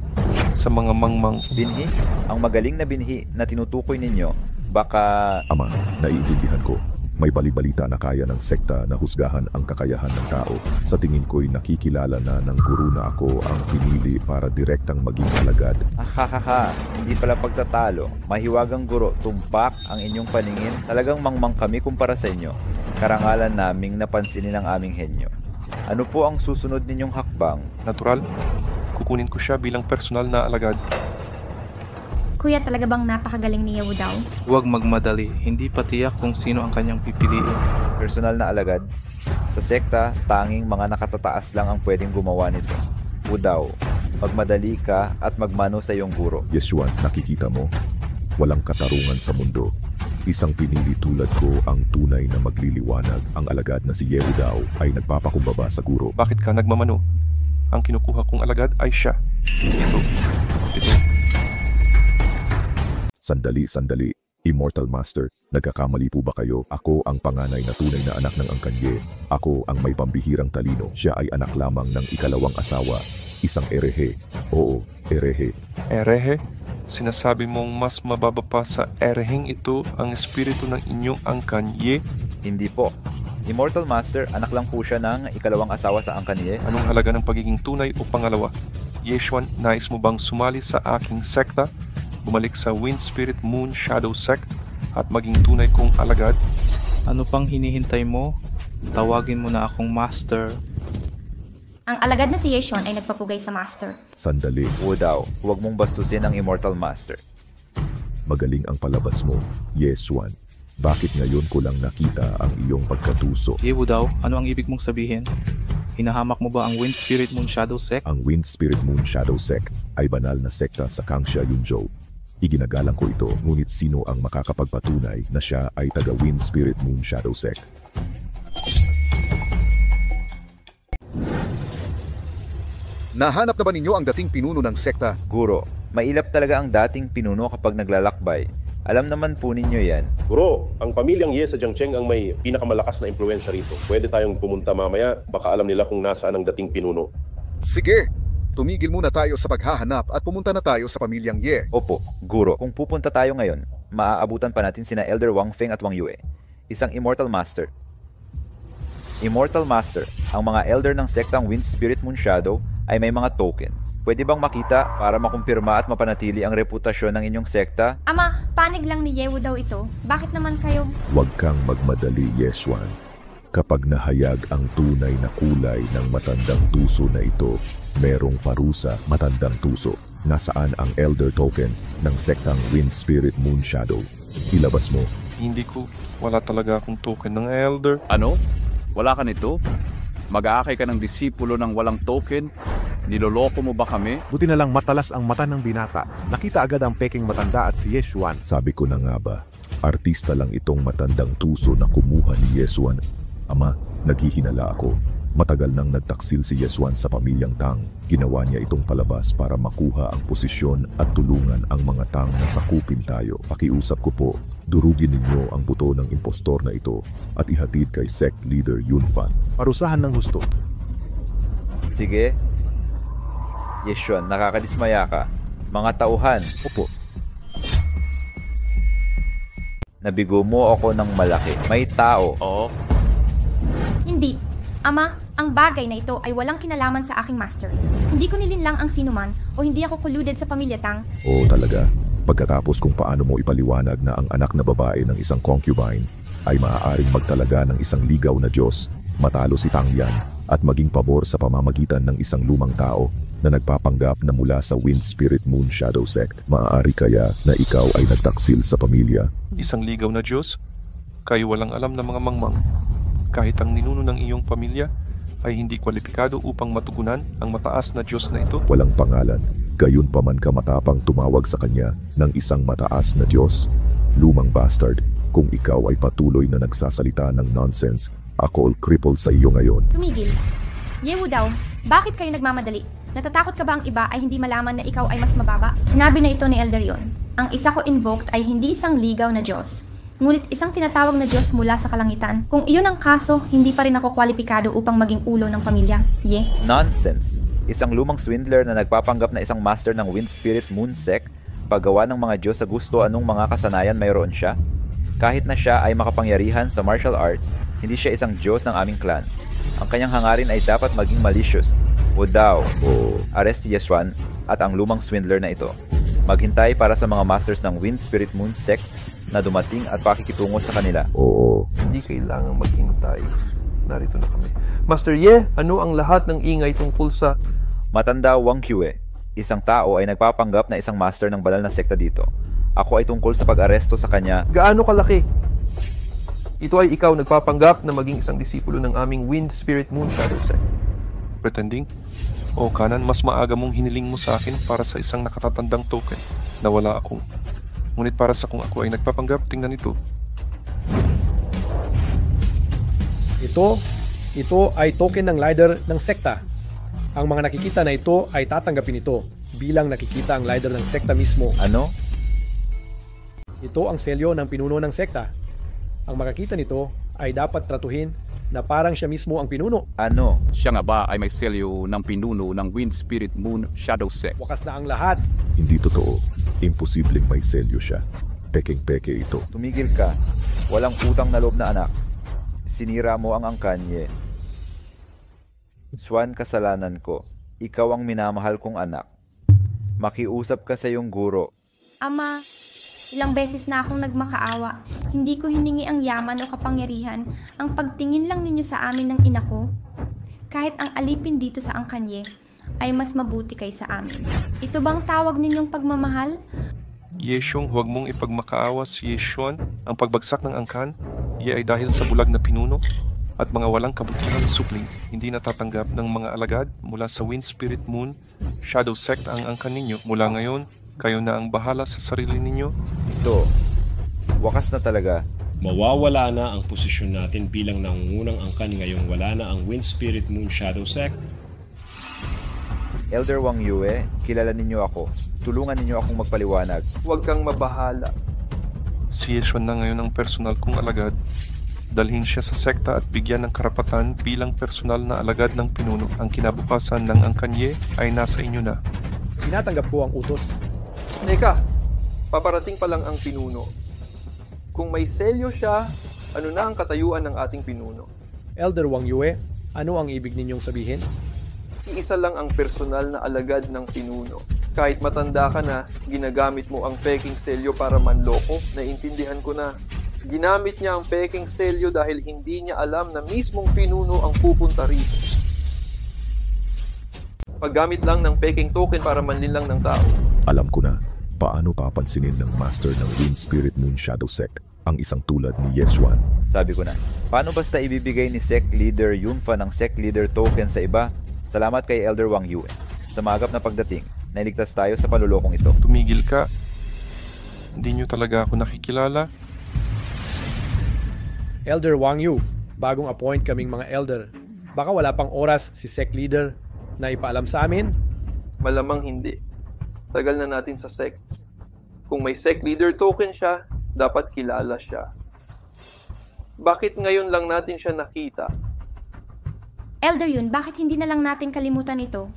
sa mga mangmang. Binhi? Ang magaling na binhi na tinutukoy ninyo, baka... Ama, naiintindihan ko. May balibalita na kaya ng sekta na husgahan ang kakayahan ng tao. Sa tingin ko'y nakikilala na ng guru na ako ang pinili para direktang maging alagad. Ahahaha, hindi pala pagtatalo. Mahiwagang guro, tumpak ang inyong paningin. Talagang mangmang kami kumpara sa inyo. Karangalan naming napansinin ang aming henyo. Ano po ang susunod ninyong hakbang? Natural, kukunin ko siya bilang personal na alagad. Kuya, talaga bang napakagaling ni Yewu daw? Huwag magmadali, hindi pa tiyak kung sino ang kanyang pipiliin. Personal na alagad? Sa sekta, tanging mga nakatataas lang ang pwedeng gumawa nito. Udaw, magmadali ka at magmano sa iyong guro. Yesyuan, nakikita mo? Walang katarungan sa mundo. Isang pinili tulad ko ang tunay na magliliwanag. Ang alagad na si Yewu daw ay nagpapakumbaba sa guro. Bakit ka nagmamano? Ang kinukuha kong alagad ay siya. Ito. Sandali. Immortal Master, nagkakamali po ba kayo? Ako ang panganay na tunay na anak ng angkanye. Ako ang may pambihirang talino. Siya ay anak lamang ng ikalawang asawa. Isang erehe. Oo, erehe. Erehe? Sinasabi mong mas mababa pa sa ereheng ito ang espiritu ng inyong angkanye? Hindi po. Immortal Master, anak lang po siya ng ikalawang asawa sa angkanye. Anong halaga ng pagiging tunay o pangalawa? Yesyuan, nais mo bang sumali sa aking sekta? Bumalik sa Wind Spirit Moon Shadow Sect at maging tunay kong alagad? Ano pang hinihintay mo? Tawagin mo na akong Master. Ang alagad na si Yesyuan ay nagpapugay sa Master. Sandali. Udaw, huwag mong bastusin ang Immortal Master. Magaling ang palabas mo, Yesyuan. Bakit ngayon ko lang nakita ang iyong pagkatuso? Yewu daw, ano ang ibig mong sabihin? Hinahamak mo ba ang Wind Spirit Moon Shadow Sect? Ang Wind Spirit Moon Shadow Sect ay banal na sekta sa Kangsha Yunzhou. Iginagalang ko ito, ngunit sino ang makakapagpatunay na siya ay taga Wind Spirit Moon Shadow Sect? Nahanap na ba ninyo ang dating pinuno ng sekta? Guro, mailap talaga ang dating pinuno kapag naglalakbay. Alam naman po ninyo yan. Guro, ang pamilyang Ye sa Jiangcheng ang may pinakamalakas na impluensya rito. Pwede tayong pumunta mamaya, baka alam nila kung nasaan ang dating pinuno. Sige! Tumigil muna tayo sa paghahanap at pumunta na tayo sa pamilyang Ye. Opo, Guro. Kung pupunta tayo ngayon, maaabutan pa natin sina Elder Wang Feng at Wang Yue, isang Immortal Master. Immortal Master, ang mga Elder ng sektang Wind Spirit Moon Shadow ay may mga token. Pwede bang makita para makumpirma at mapanatili ang reputasyon ng inyong sekta? Ama, panig lang ni Yewu daw ito. Bakit naman kayo... Huwag kang magmadali, Yesyuan. Kapag nahayag ang tunay na kulay ng matandang tuso na ito, merong parusa, matandang tuso. Nasaan ang Elder Token ng sektang Wind Spirit Moon Shadow? Ilabas mo. Hindi ko. Wala talaga akong token ng Elder. Ano? Wala ka nito? Mag-aakay ka ng disipulo ng walang token? Niloloko mo ba kami? Buti na lang matalas ang mata ng binata. Nakita agad ang peking matanda at si Yesyuan. Sabi ko na nga ba, artista lang itong matandang tuso na kumuha ni Yesyuan. Ama, naghihinala ako. Matagal nang nagtaksil si Yesyuan sa pamilyang Tang. Ginawa niya itong palabas para makuha ang posisyon at tulungan ang mga Tang na sakupin tayo. Pakiusap ko po, durugin ninyo ang buto ng impostor na ito at ihatid kay sect leader Yunfan. Parusahan ng husto. Sige. Yesyuan, nakakadismaya ka. Mga tauhan. Opo. Nabigo mo ako ng malaki. May tao. Oo. Hindi. Ama, ang bagay na ito ay walang kinalaman sa aking master. Hindi ko nilinlang ang sinuman o hindi ako colluded sa pamilya Tang. Oo talaga. Pagkatapos kung paano mo ipaliwanag na ang anak na babae ng isang concubine ay maaaring magtalaga ng isang ligaw na Diyos, matalo si Tang Yan at maging pabor sa pamamagitan ng isang lumang tao na nagpapanggap na mula sa Wind Spirit Moon Shadow Sect. Maaari kaya na ikaw ay nagtaksil sa pamilya? Isang ligaw na Diyos? Kayo walang alam na mga mangmang. Kahit ang ninuno ng iyong pamilya ay hindi kwalipikado upang matugunan ang mataas na Diyos na ito? Walang pangalan. Gayon pa man ka matapang tumawag sa kanya ng isang mataas na Diyos. Lumang bastard, kung ikaw ay patuloy na nagsasalita ng nonsense, ako all crippled sa iyo ngayon. Tumigil. Yewu daw, bakit kayo nagmamadali? Natatakot ka ba ang iba ay hindi malaman na ikaw ay mas mababa? Sinabi na ito ni Elderion. Ang isa ko invoked ay hindi isang ligaw na Diyos, ngunit isang tinatawag na Diyos mula sa kalangitan. Kung iyon ang kaso, hindi pa rin ako kwalipikado upang maging ulo ng pamilya. Nonsense! Isang lumang swindler na nagpapanggap na isang master ng Wind Spirit Moon Sect, paggawa ng mga Diyos sa gusto anong mga kasanayan mayroon siya. Kahit na siya ay makapangyarihan sa martial arts, hindi siya isang Diyos ng aming clan. Ang kanyang hangarin ay dapat maging malicious. Wudao, arrest si Yeshuan at ang lumang swindler na ito. Maghintay para sa mga masters ng Wind Spirit Moon Sect na dumating at pakikitungo sa kanila. Oo. Hindi kailangang maghintay. Narito na kami. Master Ye, ano ang lahat ng ingay tungkol sa... Matanda Wang Yue, isang tao ay nagpapanggap na isang master ng banal na sekta dito. Ako ay tungkol sa pag-aresto sa kanya. Gaano kalaki? Ito ay ikaw nagpapanggap na maging isang disipulo ng aming Wind Spirit Moon Shadow Sect. Pretending? O kanan, mas maaga mong hiniling mo sa akin para sa isang nakatatandang token na wala ako. Ngunit para sa kung ako ay nagpapanggap, tingnan ito. Ito ay token ng leader ng sekta. Ang mga nakikita na ito ay tatanggapin ito bilang nakikita ang leader ng sekta mismo. Ano? Ito ang selyo ng pinuno ng sekta. Ang makakita nito ay dapat tratuhin na parang siya mismo ang pinuno. Ano? Siya nga ba ay may selyo ng pinuno ng Wind Spirit Moon Shadow Sect? Wakas na ang lahat. Hindi totoo. Imposibleng may selyo siya. Pekeng-peke ito. Tumigil ka. Walang utang na loob na anak. Sinira mo ang angkanye. Swan, kasalanan ko. Ikaw ang minamahal kong anak. Makiusap ka sa iyong guro. Ama, ilang beses na akong nagmakaawa. Hindi ko hiningi ang yaman o kapangyarihan. Ang pagtingin lang ninyo sa amin ng ina ko. Kahit ang alipin dito sa angkanye ay mas mabuti kaysa amin. Ito bang tawag ninyong pagmamahal? Yeshong, huwag mong ipagmakaawa si Yeshuan. Ang pagbagsak ng angkan, ay dahil sa bulag na pinuno at mga walang kabutihang supling. Hindi natatanggap ng mga alagad mula sa Wind Spirit Moon Shadow Sect ang angkan ninyo. Mula ngayon, kayo na ang bahala sa sarili ninyo. Ito, wakas na talaga. Mawawala na ang posisyon natin bilang nangungunang angkan ngayong wala na ang Wind Spirit Moon Shadow Sect. Elder Wang Yue, kilala ninyo ako. Tulungan ninyo akong magpaliwanag. Huwag kang mabahala. Si Yeshuan na ngayon ang personal kong alagad. Dalhin siya sa sekta at bigyan ng karapatan bilang personal na alagad ng pinuno. Ang kinabukasan ng angkanye ay nasa inyo na. Tinatanggap ko ang utos. Teka, paparating pa lang ang pinuno. Kung may selyo siya, ano na ang katayuan ng ating pinuno? Elder Wang Yue, ano ang ibig ninyong sabihin? Iisa lang ang personal na alagad ng pinuno. Kahit matanda ka na, ginagamit mo ang peking selyo para manloko. Naintindihan ko na. Ginamit niya ang peking selyo dahil hindi niya alam na mismong pinuno ang pupunta rito. Paggamit lang ng peking token para manlinlang ng tao. Alam ko na, paano papansinin ng master ng Wind Spirit Moon Shadow Sect ang isang tulad ni Yeshuan. Sabi ko na, paano basta ibibigay ni Sect Leader Yunfa ng Sect Leader token sa iba? Salamat kay Elder Wang Yue. Sa maagap na pagdating, nailigtas tayo sa panlulokong ito. Tumigil ka. Hindi nyo talaga ako nakikilala. Elder Wang Yu, bagong appoint kaming mga elder. Baka wala pang oras si sect leader na ipaalam sa amin? Malamang hindi. Tagal na natin sa sect. Kung may sect leader token siya, dapat kilala siya. Bakit ngayon lang natin siya nakita? Elder Yun, bakit hindi na lang natin kalimutan ito?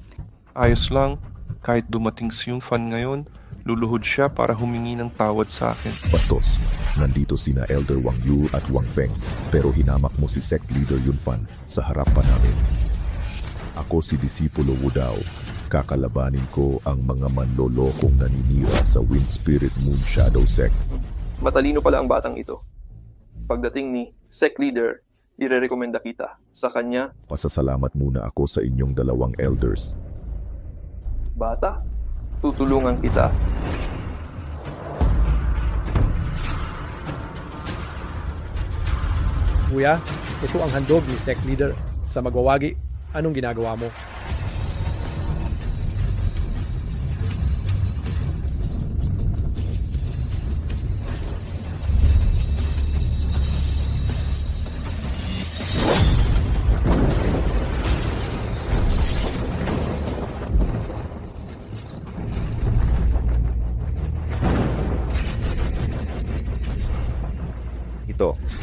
Ayos lang. Kahit dumating si yung fan ngayon, luluhod siya para humingi ng tawad sa akin. Bastos, nandito sina Elder Wang Yu at Wang Feng, pero hinamak mo si Sect Leader Yunfan sa harapan namin. Ako si Disipulo Wudao. Kakalabanin ko ang mga manlolokong naninira sa Wind Spirit Moon Shadow Sect. Matalino pala ang batang ito. Pagdating ni Sect Leader, irerekomenda kita sa kanya. Pasasalamat muna ako sa inyong dalawang elders. Bata, tutulungan kita. Kuya, ito ang handog ni Sect Leader sa magwawagi. Anong ginagawa mo?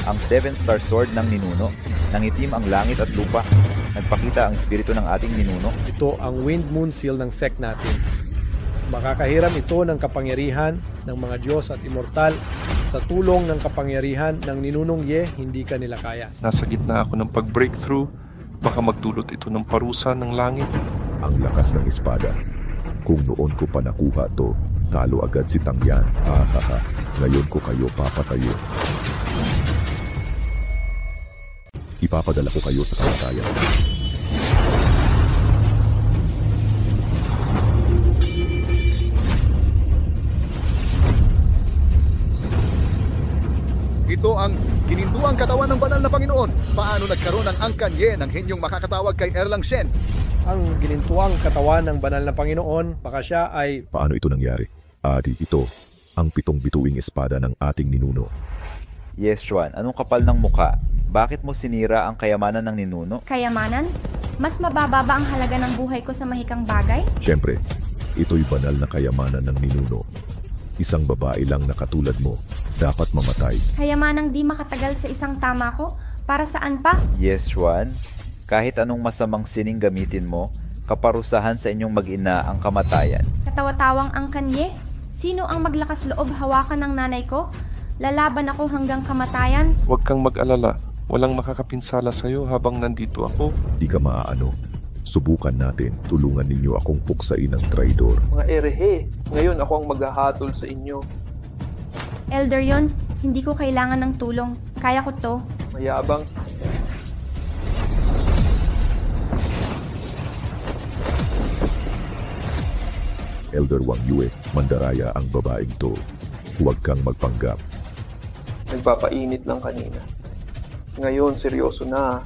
ang 7-star sword ng ninuno. Nangitim ang langit at lupa. Nagpakita ang espiritu ng ating ninuno. Ito ang Wind Moon Seal ng sect natin. Makakahiram ito ng kapangyarihan ng mga Diyos at immortal. Sa tulong ng kapangyarihan ng ninunong Ye, hindi ka nila kaya. Nasa gitna ako ng pag-breakthrough. Baka magdulot ito ng parusa ng langit. Ang lakas ng espada. Kung noon ko pa nakuha to, talo agad si Tangyan. Ahaha, ngayon ko kayo papatayin. Ipapadala ko kayo sa kamatayan. Ito ang ginintuang katawan ng banal na Panginoon. Paano nagkaroon ng angkanye ng hinyong makakatawag kay Erlang Shen? Ang ginintuang katawan ng banal na Panginoon, baka siya ay... Paano ito nangyari? Adi, ito ang 7 bituing espada ng ating ninuno. Yes, Xuan, anong kapal ng muka? Bakit mo sinira ang kayamanan ng ninuno? Kayamanan? Mas mababa ba ang halaga ng buhay ko sa mahikang bagay? Siyempre, ito'y banal na kayamanan ng ninuno. Isang babae lang na katulad mo, dapat mamatay. Kayamanang di makatagal sa isang tama ko? Para saan pa? Yes, Xuan. Kahit anong masamang sining gamitin mo, kaparusahan sa inyong mag-ina ang kamatayan. Katawa-tawang angkanye? Sino ang maglakas loob hawakan ng nanay ko? Lalaban ako hanggang kamatayan? Huwag kang mag-alala. Walang makakapinsala sa'yo habang nandito ako. Di ka maaano. Subukan natin. Tulungan ninyo akong puksain ng traidor. Mga erehe, ngayon ako ang maghahatol sa inyo. Elder yon, hindi ko kailangan ng tulong. Kaya ko to. Mayabang. Elder Wang Yue, mandaraya ang babaeng to. Huwag kang magpanggap. Nagpapainit lang kanina. Ngayon, seryoso na.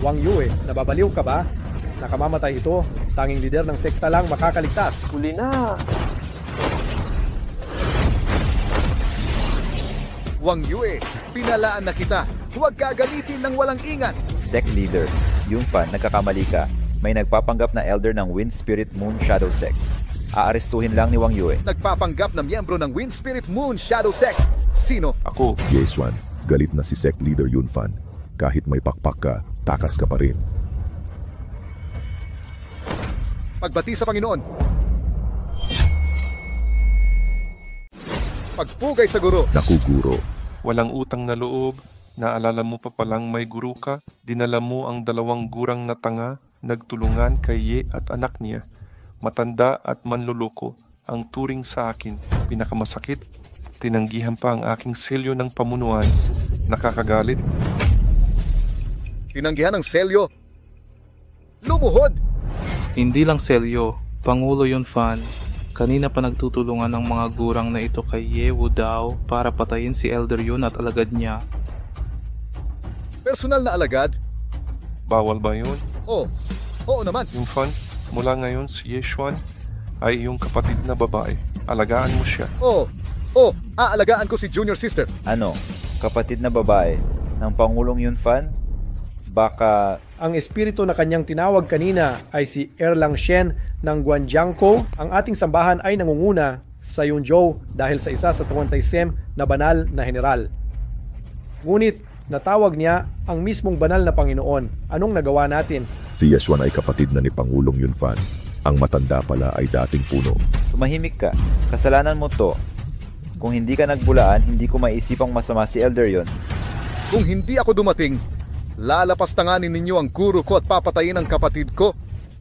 Wang Yue, nababaliw ka ba? Nakamamatay ito. Tanging lider ng sekta lang makakaligtas. Huli na. Wang Yue, pinalaan na kita. Huwag gagalitin ng walang ingat. Sect leader, yung fan, nagkakamali ka. May nagpapanggap na elder ng Wind Spirit Moon Shadow Sect. Aarestuhin lang ni Wang Yue. Nagpapanggap na miyembro ng Wind Spirit Moon Shadow Sect. Sino? Ako. Yesuan, galit na si sect leader Yunfan. Kahit may pakpak ka, takas ka pa rin. Pagbati sa Panginoon. Pagpugay sa guro. Naku, guro. Walang utang na loob. Naalala mo pa palang may guro ka. Dinala mo ang 2 gurang na tanga. Nagtulungan kay Ye at anak niya. Matanda at manluloko ang turing sa akin. Pinakamasakit, tinanggihan pa ang aking selyo ng pamunuan. Nakakagalit. Tinanggihan ng selyo? Lumuhod! Hindi lang selyo, Pangulo Yunfan. Kanina pa nagtutulungan ng mga gurang na ito kay Ye Wudao para patayin si Elder Yun at alagad niya. Personal na alagad? Bawal ba yun? Oo naman. Yunfan, mula ngayon si Yeshuan ay iyong kapatid na babae. Alagaan mo siya. Aalagaan ko si junior sister. Ano? Kapatid na babae ng Pangulong Yunfan? Baka... Ang espiritu na kanyang tinawag kanina ay si Erlang Shen ng Guanjiangkou. Ang ating sambahan ay nangunguna sa Yunzhou dahil sa isa sa 26 na banal na general. Ngunit natawag niya ang mismong banal na Panginoon. Anong nagawa natin? Si Yesuan ay kapatid na ni Pangulong Yunfan. Ang matanda pala ay dating puno. Tumahimik ka. Kasalanan mo to. Kung hindi ka nagbulaan, hindi ko maisipang masama si Elder yon. Kung hindi ako dumating, lalapastanganin ninyo ang guro ko at papatayin ang kapatid ko.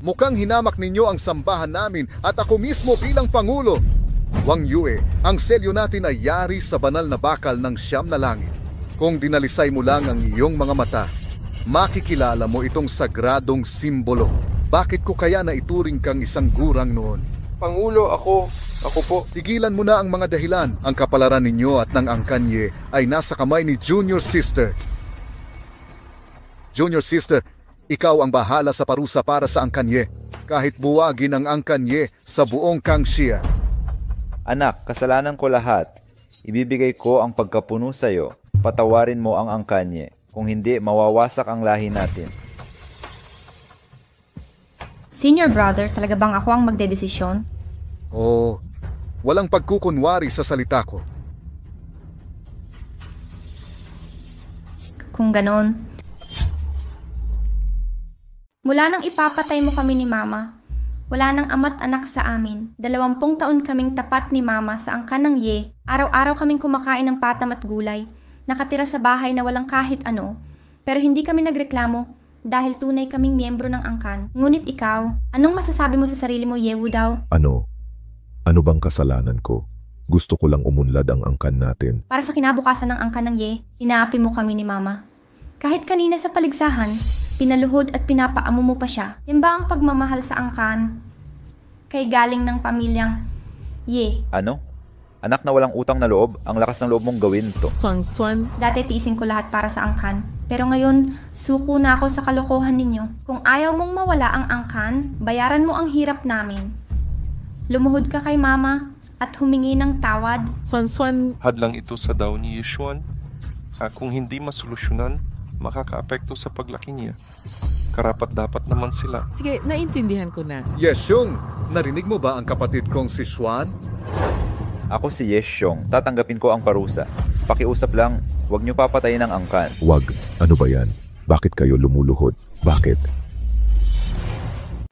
Mukhang hinamak ninyo ang sambahan namin at ako mismo bilang Pangulo. Wang Yue, ang selyo natin ay yari sa banal na bakal ng 9 na langit. Kung dinalisay mo lang ang iyong mga mata, makikilala mo itong sagradong simbolo. Bakit ko kaya na ituring kang isang gurang noon? Pangulo, ako po. Tigilan mo na ang mga dahilan. Ang kapalaran ninyo at ng angkanye ay nasa kamay ni Junior Sister. Junior Sister, ikaw ang bahala sa parusa para sa angkanye. Kahit buwagin ang angkanye sa buong Kangxia. Anak, kasalanan ko lahat. Ibibigay ko ang pagkapuno sa iyo. Patawarin mo ang angkanye. Kung hindi, mawawasak ang lahi natin. Senior brother, talaga bang ako ang magdedesisyon? Walang pagkukunwari sa salita ko. kung ganon. Mula nang ipapatay mo kami ni Mama, wala nang ama't anak sa amin. 20 taon kaming tapat ni Mama sa angkan ng Ye. Araw-araw kaming kumakain ng patam at gulay. Nakatira sa bahay na walang kahit ano. Pero hindi kami nagreklamo dahil tunay kaming miyembro ng angkan. Ngunit ikaw, anong masasabi mo sa sarili mo, Ye Wudao? Ano? Ano bang kasalanan ko? Gusto ko lang umunlad ang angkan natin. Para sa kinabukasan ng angkan ng Ye, inaapi mo kami ni Mama. Kahit kanina sa paligsahan, pinaluhod at pinapaamo mo pa siya. Yan ba ang pagmamahal sa angkan? Kay galing ng pamilyang Ye. Ano? Anak na walang utang na loob, ang lakas ng loob mong gawin to. Swan. Dati tiising ko lahat para sa angkan. Pero ngayon, suko na ako sa kalokohan ninyo. Kung ayaw mong mawala ang angkan, bayaran mo ang hirap namin. Lumuhod ka kay Mama at humingi ng tawad. Swan. Hadlang ito sa daw ni Yeshuan. Kung hindi masolusyonan, makakaapekto sa paglaki niya. Karapat-dapat naman sila. Sige, naintindihan ko na. Yesyong, narinig mo ba ang kapatid kong si Xuan? Ako si Yesyong, tatanggapin ko ang parusa. Pakiusap lang, huwag niyo papatayin ang angkan. Wag, ano ba yan? Bakit kayo lumuluhod? Bakit?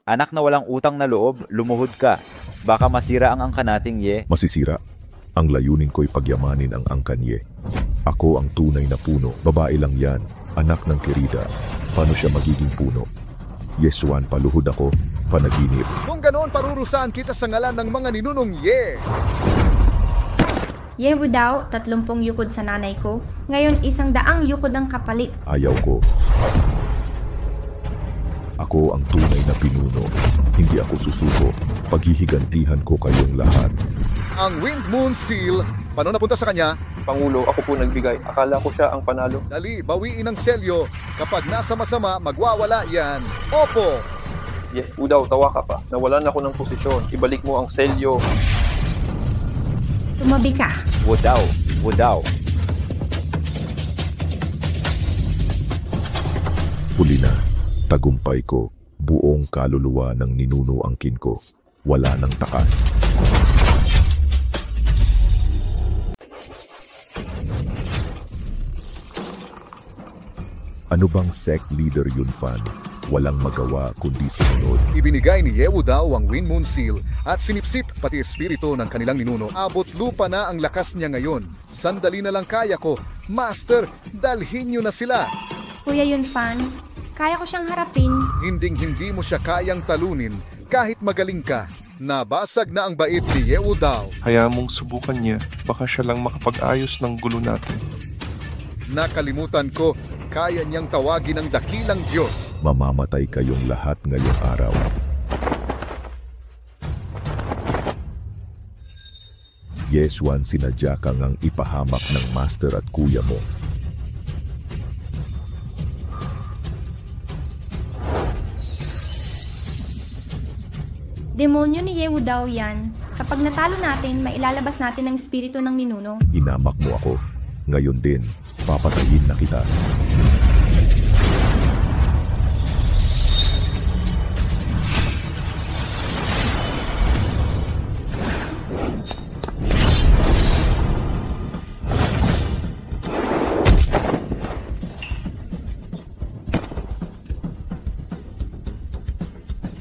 Anak na walang utang na loob, lumuhod ka. Baka masira ang angkan nating Ye. Masisira. Ang layunin ko'y pagyamanin ang angkan Ye. Ako ang tunay na puno. Babae lang yan. Anak ng Kirida. Paano siya magiging puno? Yesuan, paluhod ako. Panaginip. Kung ganoon, parurusahan kita sa ngalan ng mga ninunong Ye. Ye Wudao, 30 yukod sa nanay ko. Ngayon, 100 yukod ang kapalit. Ayaw ko. Ako ang tunay na pinuno. Hindi ako susuko. Paghihigantihan ko kayong lahat. Ang Wind Moon Seal, paano napunta sa kanya? Pangulo, ako po nagbigay. Akala ko siya ang panalo. Dali, bawiin ang selyo. Kapag nasa masama, magwawala yan. Opo! Ye Wudao, tawa ka pa. Nawalan ako ng posisyon. Ibalik mo ang selyo. Tumabi ka. Wudao. Huli na. Tagumpay ko. Buong kaluluwa ng ninuno ang kin ko. Wala nang takas. Ano bang sect leader yun, Fan? Walang magawa kundi sumunod. Ibinigay ni Ye Wudao ang Wind Moon Seal at sinipsip pati espiritu ng kanilang ninuno. Abot lupa na ang lakas niya ngayon. Sandali na lang kaya ko. Master, dalhin niyo na sila. Kuya Yunfan, kaya ko siyang harapin. Hinding-hindi mo siya kayang talunin kahit magaling ka. Nabasag na ang bait ni Ye Wudao. Hayaan mong subukan niya. Baka siya lang makapag-ayos ng gulo natin. Nakalimutan ko, kaya niyang tawagin ang dakilang Diyos. Mamamatay kayong lahat ngayong araw. Yesuan, sinadya ka ngang ipahamak ng master at kuya mo. Demonyo ni Ye Wudao yan. Kapag natalo natin, mailalabas natin ang espiritu ng ninuno. Hinamak mo ako. Ngayon din, papatayin na kita.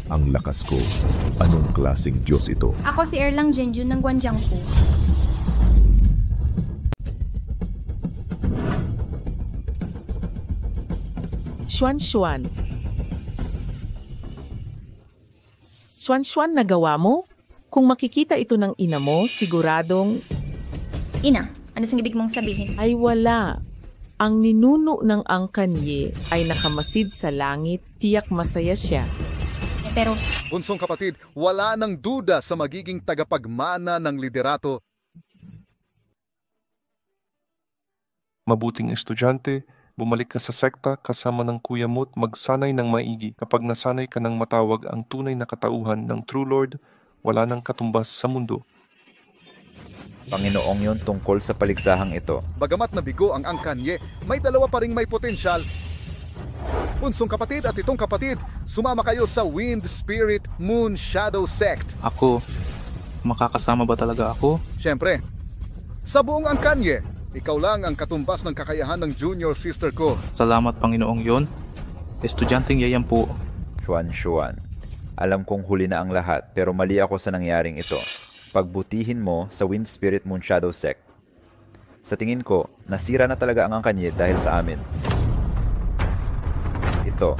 Ang lakas ko. Anong klaseng Diyos ito? Ako si Erlang Genjun ng Gwanjiangpu. Xuan. Xuan, nagawa mo? Kung makikita ito ng ina mo, siguradong... Ina, ano sang ibig mong sabihin? Ay wala. Ang ninuno ng angkan Ye ay nakamasid sa langit, tiyak masaya siya. Pero... Bunsong kapatid, wala nang duda sa magiging tagapagmana ng liderato. Mabuting estudyante, bumalik ka sa sekta kasama ng kuya mo't magsanay ng maigi. Kapag nasanay ka ng matawag ang tunay na katauhan ng True Lord, wala nang katumbas sa mundo. Panginoong yun tungkol sa paligsahang ito. Bagamat nabigo ang angkan Ye, may dalawa pa ring may potensyal. Bunsong kapatid at itong kapatid, sumama kayo sa Wind, Spirit, Moon, Shadow Sect. Ako, makakasama ba talaga ako? Siyempre, sa buong angkan Ye, Ikaw lang ang katumbas ng kakayahan ng junior sister ko. Salamat Panginoong yon. Estudyanteng yayan po. Xuan. Alam kong huli na ang lahat pero mali ako sa nangyaring ito. Pagbutihin mo sa Wind Spirit Moon Shadow Sect. Sa tingin ko, nasira na talaga ang angkanye dahil sa amin. Ito.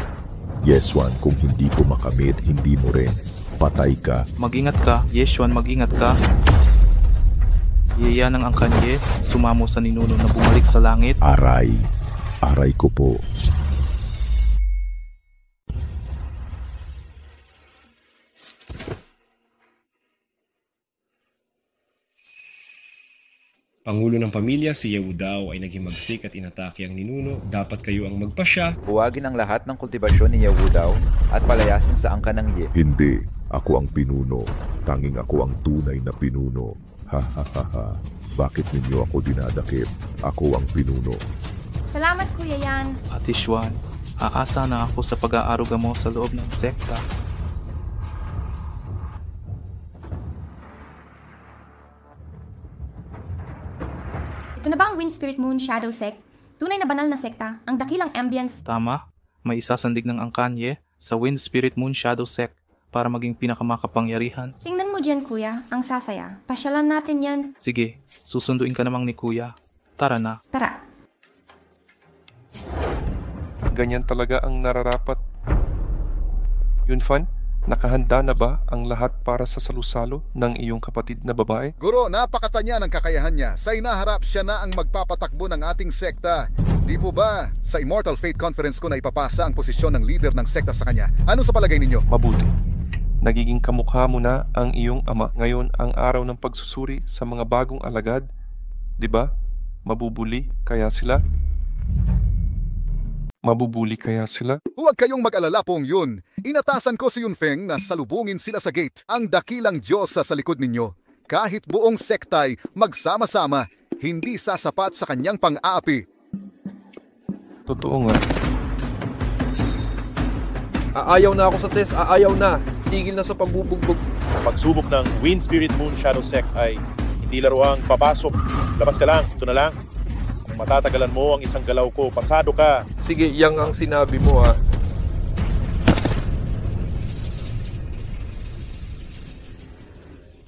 Yeswan, kung hindi ko makamit, hindi mo rin. Patay ka. Mag-ingat ka, Yeswan, mag-ingat ka. Yaya ng angkanye, sumamo sa ninuno na bumalik sa langit. Aray ko po. Pangulo ng pamilya, si Yehudao ay naging magsik at inatake ang ninuno. Dapat kayo ang magpasya. Huwagin ang lahat ng kultibasyon ni Yehudao at palayasin sa angkan ng Ye. Hindi. Ako ang pinuno. Tanging ako ang tunay na pinuno. Ha. Bakit ninyo ako dinadakip? Ako ang pinuno. Salamat, Kuya Yan. Ate Xuan, aasa na ako sa pag-aaruga mo sa loob ng sekta. Ito na ba ang Wind Spirit Moon Shadow Sect? Tunay na banal na sekta, ang dakilang ambience. Tama, may isasandig ng angkanye sa Wind Spirit Moon Shadow Sect para maging pinakamakapangyarihan. Tingnan mo dyan, Kuya, ang sasaya. Pasyalan natin yan. Sige, susunduin ka namang ni Kuya. Tara na. Tara. Ganyan talaga ang nararapat. Yunfan, nakahanda na ba ang lahat para sa salusalo ng iyong kapatid na babae? Guro, napakatanya ng kakayahan niya. Sa inaharap siya na ang magpapatakbo ng ating sekta. Di po ba sa Immortal Fate Conference ko na ipapasa ang posisyon ng leader ng sekta sa kanya? Ano sa palagay ninyo? Mabuti. Nagiging kamukha mo na ang iyong ama. Ngayon ang araw ng pagsusuri sa mga bagong alagad. Di ba? Mabubuli kaya sila? Huwag kayong mag-alala pong yun. Inatasan ko si Yunfeng na salubungin sila sa gate. Ang dakilang Diyosa sa likod ninyo. Kahit buong sektay magsama-sama, hindi sasapat sa kanyang pang-aapi. Totoo nga. Aayaw na ako sa test, aayaw na. Tigil na sa pambubugbog. Pagsubok ng Wind Spirit Moon Shadow Sect ay hindi laruang papasok. Labas ka lang, ito na lang. Kung matatagalan mo ang isang galaw ko, pasado ka. Sige, yang ang sinabi mo ha.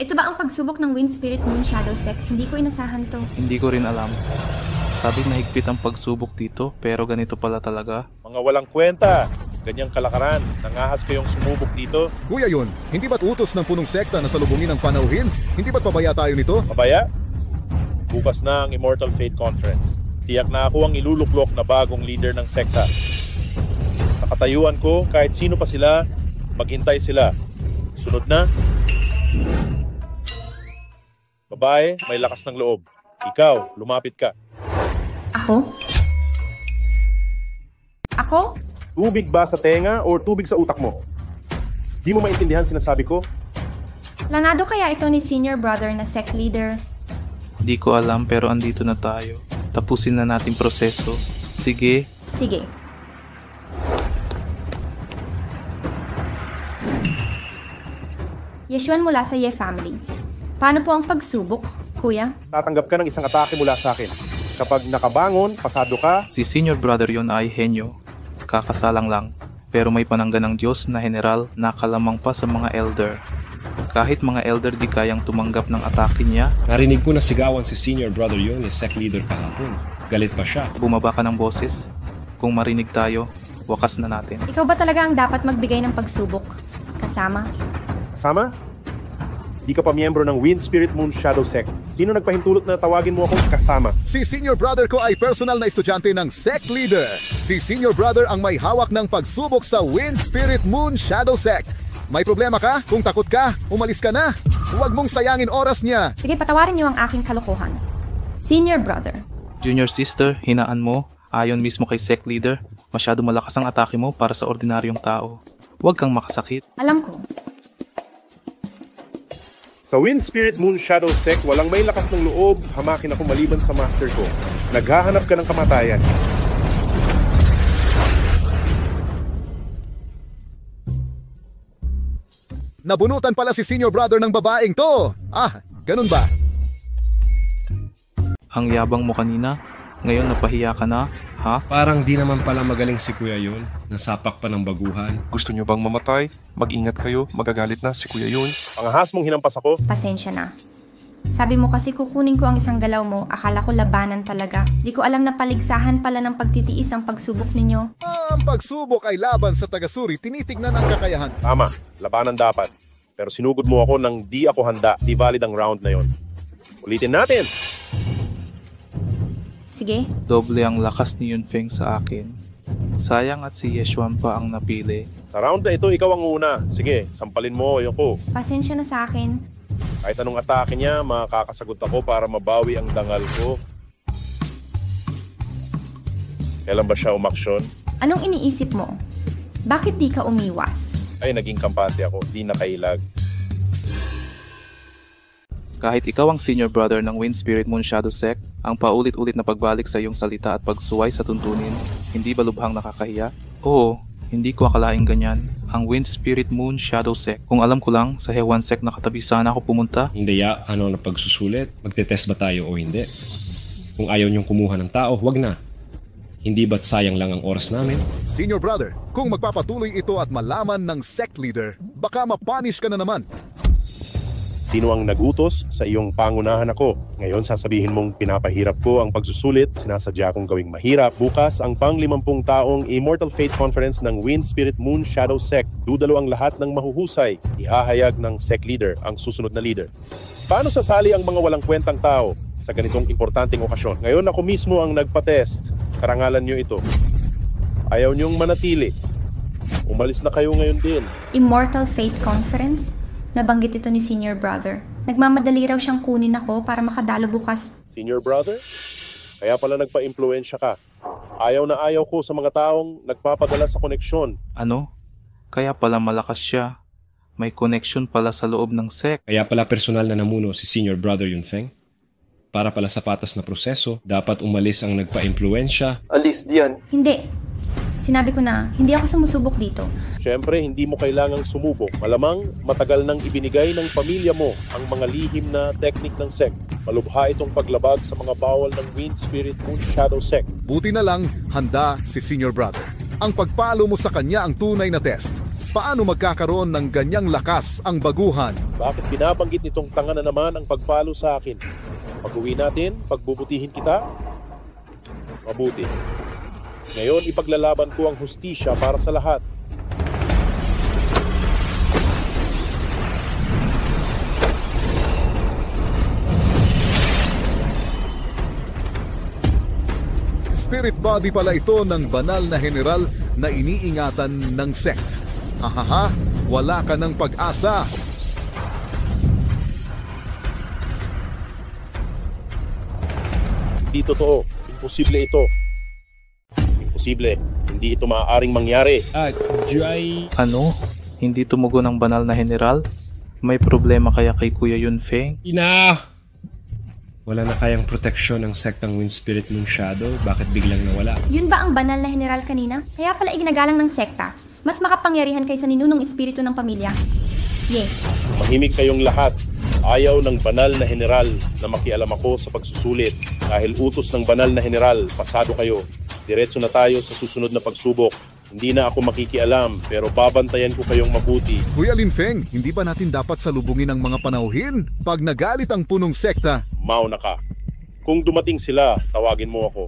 Ito ba ang pagsubok ng Wind Spirit Moon Shadow Sect? Hindi ko inasahan to. Hindi ko rin alam. Sabi mahigpit ang pagsubok dito, pero ganito pala talaga. Mga walang kwenta. Ganyang kalakaran. Nangahas kayong sumubok dito. Kuya Yun, hindi ba't utos ng punong sekta na salubungin ang panauhin? Hindi ba't pabaya tayo nito? Pabaya? Bukas na ang Immortal Fate Conference. Tiyak na ako ang iluluklok na bagong leader ng sekta. Nakatayuan ko kahit sino pa sila, maghintay sila. Sunod na. Babae, may lakas ng loob. Ikaw, lumapit ka. Ako? Ako? Tubig ba sa tenga o tubig sa utak mo? Di mo maintindihan sinasabi ko? Planado kaya ito ni senior brother na sect leader? Di ko alam pero andito na tayo. Tapusin na natin proseso. Sige. Sige. Yeshuan mula sa Ye family. Paano po ang pagsubok, kuya? Tatanggap ka ng isang atake mula sa akin. Kapag nakabangon, pasado ka. Si senior brother yon ay henyo. Kakasalang lang. Pero may panangga ng Diyos na general na kalamang pa sa mga elder. Kahit mga elder di kayang tumanggap ng atake niya. Narinig ko na sigawan si senior brother yon ni sect leader kahapon. Galit pa siya. Bumaba ka ng boses. Kung marinig tayo, wakas na natin. Ikaw ba talaga ang dapat magbigay ng pagsubok? Kasama? Kasama? Di ka pa miyembro ng Wind Spirit Moon Shadow Sect. Sino nagpahintulot na tawagin mo akong kasama? Si senior brother ko ay personal na estudyante ng sect leader. Si senior brother ang may hawak ng pagsubok sa Wind Spirit Moon Shadow Sect. May problema ka? Kung takot ka, umalis ka na. Huwag mong sayangin oras niya. Sige, patawarin niyo ang aking kalokohan. Senior brother. Junior sister, hinaan mo. Ayon mismo kay sect leader, masyado malakas ang atake mo para sa ordinaryong tao. Huwag kang makasakit. Alam ko. Sa Wind Spirit Moon Shadow Sect, walang may lakas ng loob, hamakin ako maliban sa master ko. Naghahanap ka ng kamatayan. Nabunutan pala si senior brother ng babaeng to. Ah, ganun ba? Ang yabang mo kanina, ngayon napahiya ka na, ha? Parang di naman pala magaling si Kuya Yun. Nasapak pa ng baguhan. Gusto nyo bang mamatay? Mag-ingat kayo, magagalit na si Kuya Yun. Pangahas mong hinampas ako? Pasensya na. Sabi mo kasi kukunin ko ang isang galaw mo, akala ko labanan talaga. Di ko alam na paligsahan pala ng pagtitiis ang pagsubok ninyo. Ang pagsubok ay laban sa taga-suri, tinitignan ang kakayahan. Tama, labanan dapat. Pero sinugod mo ako nang di ako handa, di valid ang round na yon. Ulitin natin! Sige. Doble ang lakas ni Yunfeng sa akin. Sayang at si Yeshuan pa ang napili. Sa round na ito, ikaw ang una. Sige, sampalin mo, ayoko. Pasensya na sa akin. Kahit anong atake niya, makakasagot ako para mabawi ang dangal ko. Kailan ba siya umaksyon? Anong iniisip mo? Bakit di ka umiwas? Ay, naging kampante ako. Di nakailag. Kahit ikaw ang senior brother ng Wind Spirit Moon Shadow Sect, ang paulit-ulit na pagbalik sa iyong salita at pagsuway sa tuntunin, hindi ba lubhang nakakahiya? Oo, hindi ko akalaing ganyan. Ang Wind Spirit Moon Shadow Sect. Kung alam ko lang, sa Hewan Sect nakatabi sana ako pumunta. Hindi ano na pagsusulit? Magte-test ba tayo o hindi? Kung ayaw niyong kumuha ng tao, wag na. Hindi ba't sayang lang ang oras namin? Senior brother, kung magpapatuloy ito at malaman ng sect leader, baka mapunish ka na naman. Sino ang nagutos sa iyong pangunahan ako? Ngayon sasabihin mong pinapahirap ko ang pagsusulit, sinasadya kong gawing mahirap. Bukas ang pang-50 taong Immortal Fate Conference ng Wind Spirit Moon Shadow Sect. Dudalo ang lahat ng mahuhusay. Ihahayag ng sect leader ang susunod na leader. Paano sasali ang mga walang kwentang tao sa ganitong importanteng okasyon? Ngayon ako mismo ang nagpa-test. Karangalan nyo ito. Ayaw nyong manatili. Umalis na kayo ngayon din. Immortal Fate Conference? Nabanggit ito ni Senior Brother. Nagmamadali raw siyang kunin ako para makadalo bukas. Senior Brother? Kaya pala nagpa-impluensya ka. Ayaw na ayaw ko sa mga taong nagpapadala sa koneksyon. Ano? Kaya pala malakas siya. May connection pala sa loob ng sect. Kaya pala personal na namuno si Senior Brother Yunfeng. Para pala sa patas na proseso, dapat umalis ang nagpa-impluensya. Alis diyan. Hindi. Sinabi ko na, hindi ako sumusubok dito. Siyempre, hindi mo kailangang sumubok. Malamang matagal nang ibinigay ng pamilya mo ang mga lihim na teknik ng sect. Malubha itong paglabag sa mga bawal ng Wind Spirit Moon Shadow Sect. Buti na lang, handa si Senior Brother. Ang pagpalo mo sa kanya ang tunay na test. Paano magkakaroon ng ganyang lakas ang baguhan? Bakit binabanggit nitong tanga na naman ang pagpalo sa akin? Pag-uwi natin, pagbubutihin kita? Mabuti. Ngayon, ipaglalaban ko ang hustisya para sa lahat. Spirit body pala ito ng banal na general na iniingatan ng sect. Hahaha, wala ka ng pag-asa. Hindi totoo. Imposible ito. Imposible. Hindi ito maaaring mangyari. Ano? Hindi tumugon ang banal na general? May problema kaya kay Kuya Yunfeng? Wala na kayang proteksyon ng sektang Wind Spirit Moon Shadow? Bakit biglang nawala? Yun ba ang banal na general kanina? Kaya pala iginagalang ng sekta. Mas makapangyarihan kaysa ninunong espiritu ng pamilya. Mahimik kayong lahat. Ayaw ng banal na general na makialam ako sa pagsusulit. Dahil utos ng banal na general, pasado kayo. Diretso na tayo sa susunod na pagsubok. Hindi na ako makikialam, pero babantayan ko kayong mabuti. Kuya Linfeng, hindi ba natin dapat salubungin ang mga panauhin? Pag nagalit ang punong sekta. Mauna ka. Kung dumating sila, tawagin mo ako.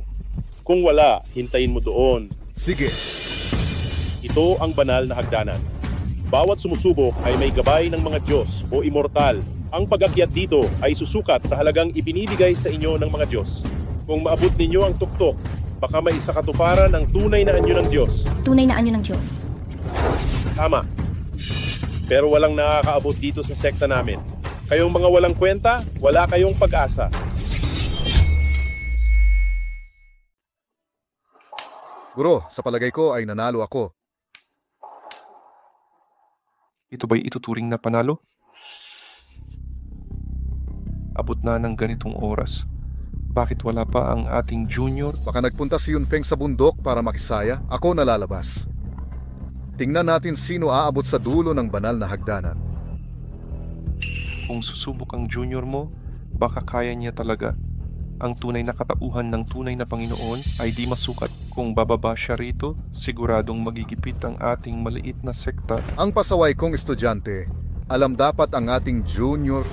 Kung wala, hintayin mo doon. Sige. Ito ang banal na hagdanan. Bawat sumusubok ay may gabay ng mga Diyos o immortal. Ang pag-akyat dito ay susukat sa halagang ibinibigay sa inyo ng mga Diyos. Kung maabot ninyo ang tuktok, baka may isa katuparan ng tunay na anyo ng Diyos. Tunay na anyo ng Diyos. Tama. Pero walang nakakaabot dito sa sekta namin. Kayong mga walang kwenta, wala kayong pag-asa. Guro, sa palagay ko ay nanalo ako. Ito ba'y ituturing na panalo? Abot na ng ganitong oras. Bakit wala pa ang ating junior? Baka nagpunta si Yunfeng sa bundok para makisaya. Ako nalalabas. Tingnan natin sino aabot sa dulo ng banal na hagdanan. Kung susubok ang junior mo, baka kaya niya talaga. ang tunay na katauhan ng tunay na Panginoon ay di masukat. Kung bababa siya rito, siguradong magigipit ang ating maliit na sekta. Ang pasaway kong estudyante, alam dapat ang ating junior.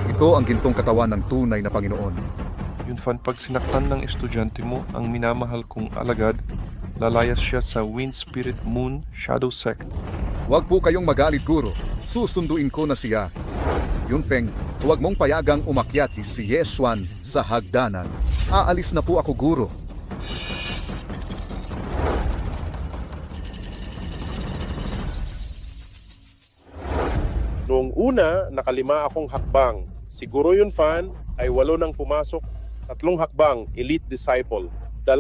Ito ang gintong katawan ng tunay na Panginoon. Yunfan, pag sinaktan ng estudyante mo ang minamahal kong alagad, lalayas siya sa Wind Spirit Moon Shadow Sect. Huwag po kayong magalit, Guro. Susunduin ko na siya. Yunfeng, huwag mong payagang umakyat si Yeshuan sa hagdanan. Aalis na po ako, Guro. Noong una, nakalima akong hakbang. Siguro yun, Fan, ay 8 nang pumasok. 3 hakbang, Elite Disciple. 2,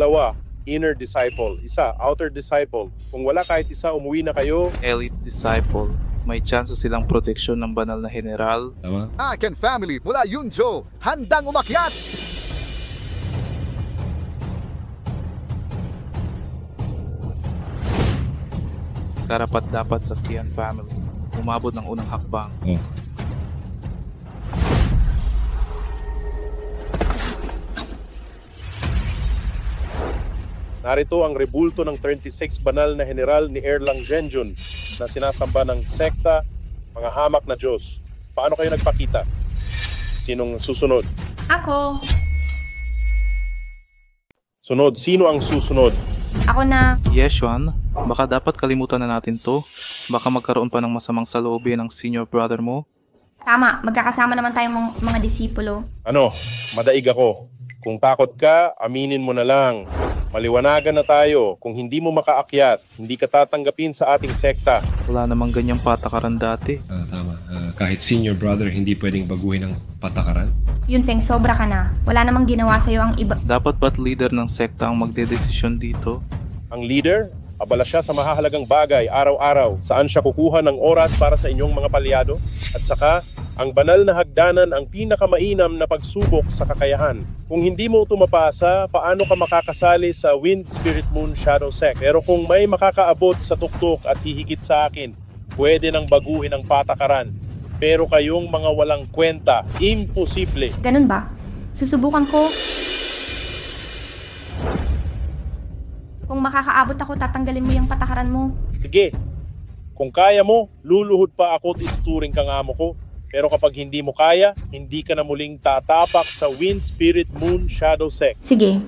Inner Disciple. 1, Outer Disciple. Kung wala kahit isa, umuwi na kayo. Elite Disciple. May chance silang proteksyon ng banal na general. Tama? Aken family mula Yunjo, handang umakyat! Karapat-dapat sa Kian family. Umabot ng unang hakbang. Narito ang rebulto ng 36 banal na general ni Erlang Zhenjun na sinasamba ng sekta, mga hamak na Diyos. Paano kayo nagpakita? Sinong susunod? Ako. Sunod, sino ang susunod? Ako na. Yeshuan, baka dapat kalimutan na natin to. Baka magkaroon pa ng masamang saloobin ng senior brother mo. Tama, magkakasama naman tayong mga disipulo. Ano, madaig ako. Kung takot ka, aminin mo na lang. Maliwanagan na tayo. Kung hindi mo makaakyat, hindi ka tatanggapin sa ating sekta. Wala namang ganyang patakaran dati. Tama. Kahit senior brother, hindi pwedeng baguhin ang patakaran. Yunfeng, sobra ka na. Wala namang ginawa sa'yo ang iba. Dapat ba't leader ng sekta ang magdedesisyon dito? Ang leader, abala siya sa mahahalagang bagay araw-araw. Saan siya kukuha ng oras para sa inyong mga palyado? At saka, ang banal na hagdanan ang pinakamainam na pagsubok sa kakayahan. Kung hindi mo ito mapasa, paano ka makakasali sa Wind Spirit Moon Shadow Sect? Pero kung may makakaabot sa tuktok at hihigit sa akin, pwede nang baguhin ang patakaran. Pero kayong mga walang kwenta, imposible. Ganun ba? Susubukan ko. Kung makakaabot ako, tatanggalin mo yung patakaran mo. Sige, kung kaya mo, luluhod pa ako at ituturing kang amo ko. Pero kapag hindi mo kaya, hindi ka na muling tatapak sa Wind Spirit Moon Shadow Sect. Sige.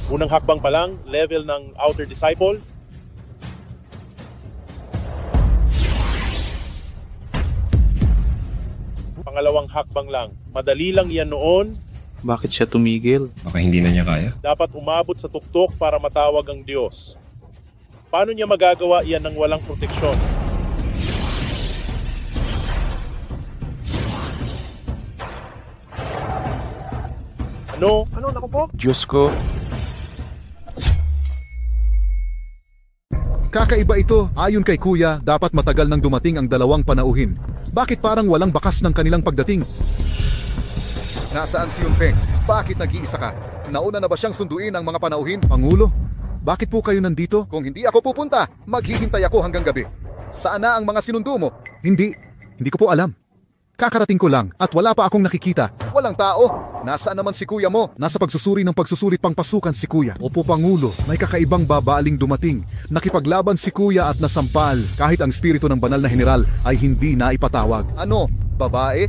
Unang hakbang pa lang, level ng Outer Disciple. Pangalawang hakbang lang. Madali lang yan noon. Bakit siya tumigil? Baka hindi na niya kaya. Dapat umabot sa tuktok para matawag ang Diyos. Paano niya magagawa yan ng walang proteksyon? Ano? Naku po? Diyos ko, Kakaiba ito. Ayon kay Kuya, dapat matagal nang dumating ang dalawang panauhin. Bakit parang walang bakas ng kanilang pagdating? Nasaan si Yunfeng? Bakit nag-iisa ka? Nauna na ba siyang sunduin ang mga panauhin? Pangulo, bakit po kayo nandito? Kung hindi ako pupunta, maghihintay ako hanggang gabi. Saan na ang mga sinundo mo? Hindi ko po alam. Kakarating ko lang at wala pa akong nakikita. Walang tao. Nasaan naman si Kuya mo? Nasa pagsusuri ng pagsusulit pang pasukan si Kuya. Opo, Pangulo, may kakaibang babaaling dumating. Nakipaglaban si Kuya at nasampal. Kahit ang espiritu ng banal na general ay hindi naipatawag. Ano? Babae?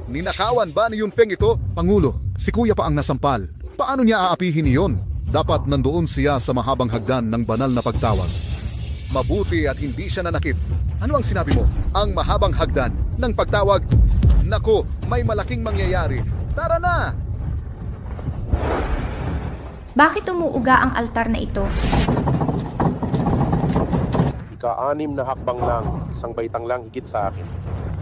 Ninakawan ba ni Yunfeng ito? Pangulo, si Kuya pa ang nasampal. Paano niya aapihin iyon? Dapat nandoon siya sa mahabang hagdan ng banal na pagtawag. Mabuti at hindi siya nanakit. Ano ang sinabi mo? Ang mahabang hagdan ng pagtawag? Naku, may malaking mangyayari. Tara na! Bakit umuuga ang altar na ito? Ika-6 na hakbang lang, isang baitang lang higit sa akin.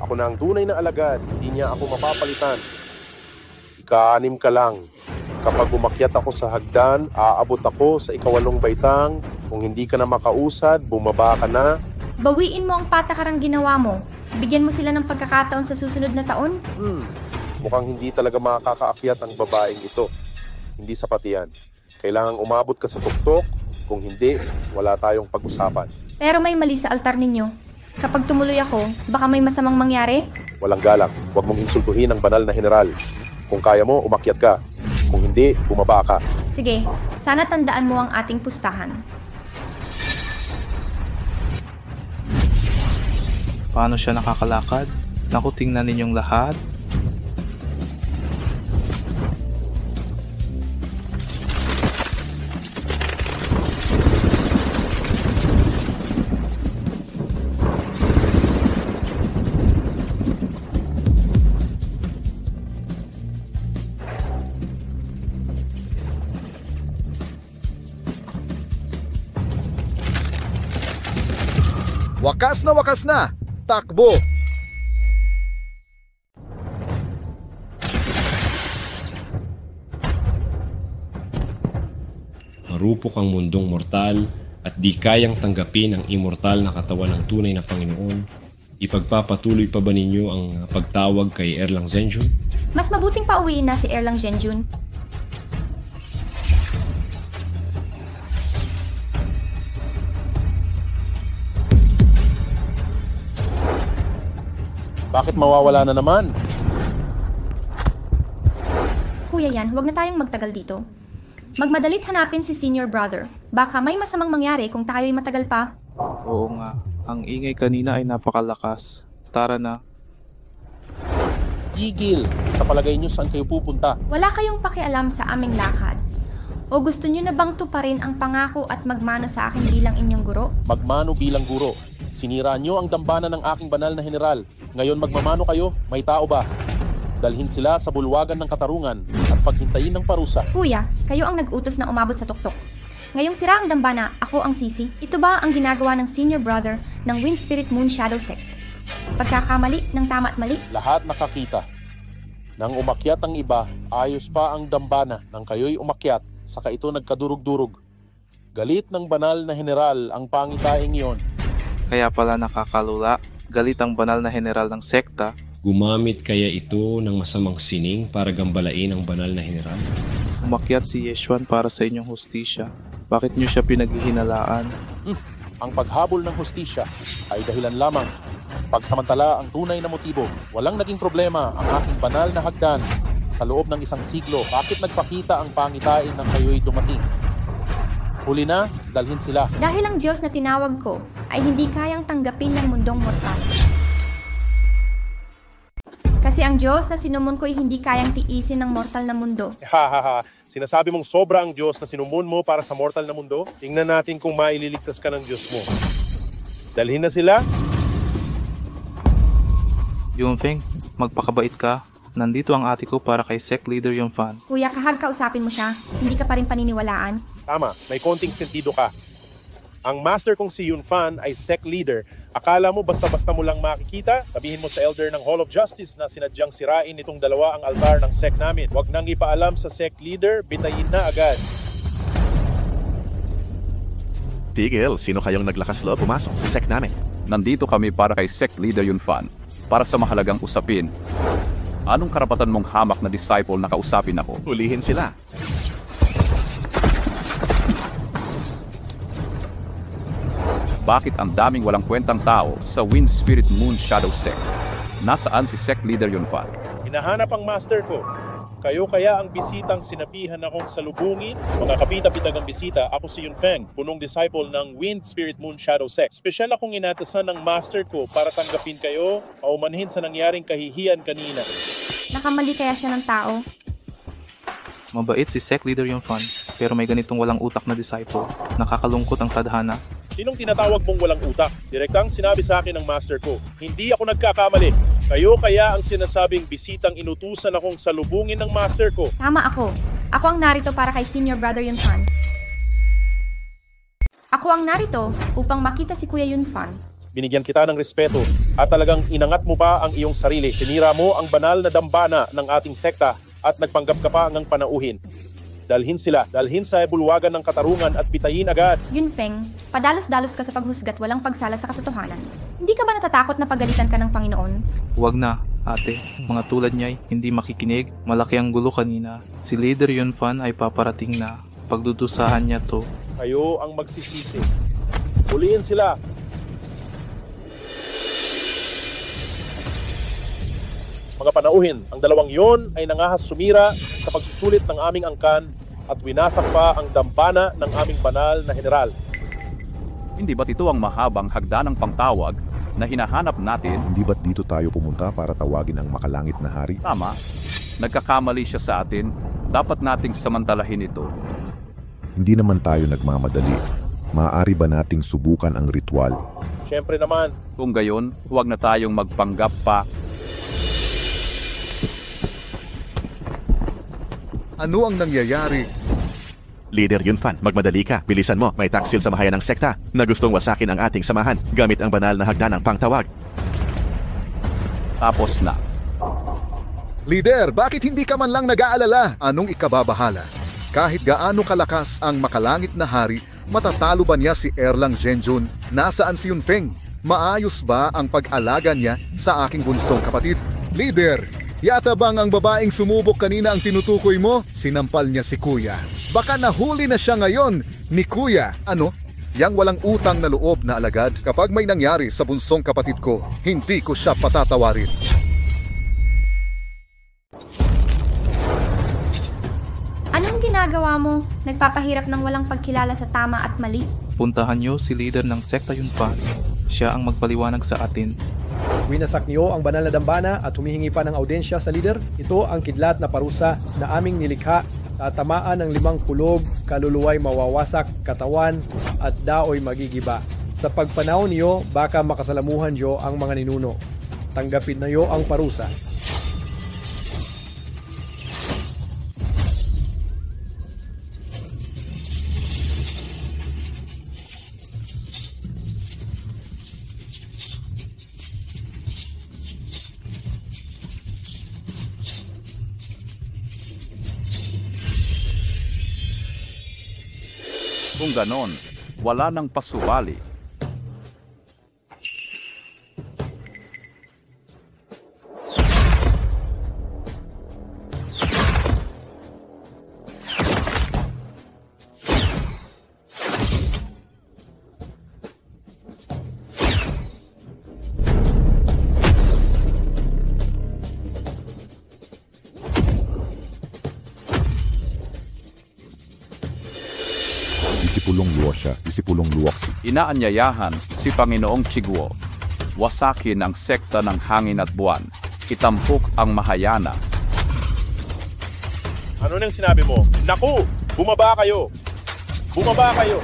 Ako na ang tunay na alagad, hindi niya ako mapapalitan. Ika-6 ka lang. Kapag umakyat ako sa hagdan, aabot ako sa ika-8 baitang. Kung hindi ka na makausad, bumaba ka na. Bawiin mo ang patakarang ginawa mo. Bigyan mo sila ng pagkakataon sa susunod na taon. Mukhang hindi talaga makakaakyat ang babaeng ito. Hindi sapat yan. Kailangang umabot ka sa tuktok. Kung hindi, wala tayong pag-usapan. Pero may mali sa altar ninyo. Kapag tumuloy ako, baka may masamang mangyari? Walang galang. Huwag mong insultuhin ang banal na general. Kung kaya mo, umakyat ka. Kung hindi, bumaba ka. Sige, sana tandaan mo ang ating pustahan. Paano siya nakakalakad? Naku, tingnan ninyong lahat. Wakas na! Takbo! Marupok ang mundong mortal at di kayang tanggapin ang immortal na katawan ng tunay na Panginoon. Ipagpapatuloy pa ba ninyo ang pagtawag kay Erlang Zhenjun? Mas mabuting pauwiin na si Erlang Zhenjun. Bakit mawawala na naman? Kuya Yan, huwag na tayong magtagal dito. Magmadalit hanapin si senior brother. Baka may masamang mangyari kung tayo'y matagal pa. Oo nga, ang ingay kanina ay napakalakas. Tara na. Tigil! Sa palagay nyo, saan kayo pupunta? Wala kayong pakialam sa aming lakad. O gusto nyo na bang tuparin ang pangako at magmano sa akin bilang inyong guro? Magmano bilang guro. Sinira nyo ang dambana ng aking banal na general. Ngayon magmamano kayo, may tao ba? Dalhin sila sa bulwagan ng katarungan at paghintayin ng parusa. Kuya, kayo ang nag-utos na umabot sa tuktok. Ngayong sira ang dambana, ako ang sisi. Ito ba ang ginagawa ng senior brother ng Wind Spirit Moon Shadow Sect? Pagkakamali ng tama at mali? Lahat nakakita. Nang umakyat ang iba, ayos pa ang dambana. Nang kayo'y umakyat, saka ito nagkadurog-durog. Galit ng banal na general ang pangitaing iyon. Kaya pala nakakalula, galit ang banal na general ng sekta. Gumamit kaya ito ng masamang sining para gambalain ang banal na general? Umakyat si Yeshuan para sa inyong hustisya. Bakit niyo siya pinaghihinalaan? Ang paghabol ng hustisya ay dahilan lamang. Pagsamantala ang tunay na motibo, walang naging problema ang aking banal na hagdan. Sa loob ng isang siglo, bakit nagpakita ang pangitain ng kayo'y dumating? Huli na, dalhin sila. Dahil ang Diyos na tinawag ko ay hindi kayang tanggapin ng mundong mortal. Kasi ang Diyos na sinumon ko ay hindi kayang tiisin ng mortal na mundo. Sinasabi mong sobra ang Diyos na sinumon mo para sa mortal na mundo? Tingnan natin kung maililigtas ka ng Diyos mo. Dalhin na sila. Yunfeng, magpakabait ka. Nandito ang ate ko para kay Sect Leader Yunfan. Kuya, kahag kausapin mo siya. Hindi ka pa rin paniniwalaan. Tama, may konting sentido ka. Ang master kong si Yunfan ay Sect Leader. Akala mo basta-basta mo lang makikita? Sabihin mo sa Elder ng Hall of Justice na sinadyang sirain itong dalawa ang altar ng sect namin. Huwag nang ipaalam sa Sect Leader, bitayin na agad. Tigil, sino kayong naglakas loob pumasok sa sect namin? Nandito kami para kay Sect Leader Yunfan, para sa mahalagang usapin. Anong karapatan mong hamak na disciple na kausapin ako? Hulihin sila. Bakit ang daming walang kwentang tao sa Wind Spirit Moon Shadow Sect? Nasaan si Sect Leader Yunfan? Hinahanap ang master ko. Kayo kaya ang bisitang sinabihan akong salubungin? Mga kapita-bitagang bisita, ako si Yunfeng, punong disciple ng Wind Spirit Moon Shadow Sect. Espesyal akong inatasan ng master ko para tanggapin kayo, paumanhin sa nangyaring kahihiyan kanina. Nakamali kaya siya ng tao? Mabait si Sect Leader Yunfan, pero may ganitong walang utak na disciple. Nakakalungkot ang tadhana. Sinong tinatawag mong walang utak? Direktang sinabi sa akin ng master ko, hindi ako nagkakamali. Kayo kaya ang sinasabing bisitang inutusan akong salubungin ng master ko. Tama ako. Ako ang narito para kay Senior Brother Yunfan. Ako ang narito upang makita si Kuya Yunfan. Binigyan kita ng respeto at talagang inangat mo pa ang iyong sarili. Sinira mo ang banal na dambana ng ating sekta at nagpanggap ka pa ng panauhin. Dalhin sila, dalhin sa bulwagan ng katarungan at bitayin agad. Yunfeng, padalos-dalos ka sa paghusgat walang pagsala sa katotohanan. Hindi ka ba natatakot na pagalitan ka ng Panginoon? Huwag na, ate. Mga tulad niya'y hindi makikinig. Malaki ang gulo kanina. Si Leader Yunfan ay paparating na. Pagdudusahan niya to. Kayo ang magsisisi. Huliin sila. Mga panauhin, ang dalawang yon ay nangahas sumira sa pagsusulit ng aming angkan at winasak pa ang dambana ng aming banal na general. Hindi ba't ito ang mahabang hagdanang pangtawag na hinahanap natin? Hindi ba't dito tayo pumunta para tawagin ang makalangit na hari? Tama. Nagkakamali siya sa atin. Dapat nating samantalahin ito. Hindi naman tayo nagmamadali. Maaari ba nating subukan ang ritual? Siyempre naman. Kung gayon, huwag na tayong magpanggap pa. Ano ang nangyayari? Leader Yunfan, magmadali ka. Bilisan mo, may taksil sa mahayan ng sekta na gustong wasakin ang ating samahan gamit ang banal na hagdanang pangtawag. Tapos na. Leader, bakit hindi ka man lang nag-aalala? Anong ikababahala? Kahit gaano kalakas ang makalangit na hari, matatalo ba niya si Erlang Zhenjun? Nasaan si Yunfeng? Maayos ba ang pag-alaga niya sa aking bunsong kapatid? Leader, yata bang ang babaeng sumubok kanina ang tinutukoy mo? Sinampal niya si Kuya. Baka nahuli na siya ngayon ni Kuya. Ano? Yang walang utang na loob na alagad, kapag may nangyari sa bunsong kapatid ko, hindi ko siya patatawarin. Anong ginagawa mo? Nagpapahirap ng walang pagkilala sa tama at mali? Puntahan niyo si leader ng sekta Yunfan. Siya ang magpaliwanag sa atin. Winasak niyo ang banal na dambana at humihingi pa ng audensya sa leader. Ito ang kidlat na parusa na aming nilikha. Tatamaan ng 5 kulog, kaluluway mawawasak, katawan at daoy magigiba. Sa pagpanaw niyo, baka makasalamuhan niyo ang mga ninuno. Tanggapin na niyo ang parusa. Kung ganon, wala nang pasubali. Disipulong Luosha, Disipulong Luoxi. Inaanyayahan si Panginoong Chiguo. Wasakin ang sekta ng hangin at buwan. Itampok ang Mahayana. Ano nang sinabi mo? Naku! Bumaba kayo! Bumaba kayo!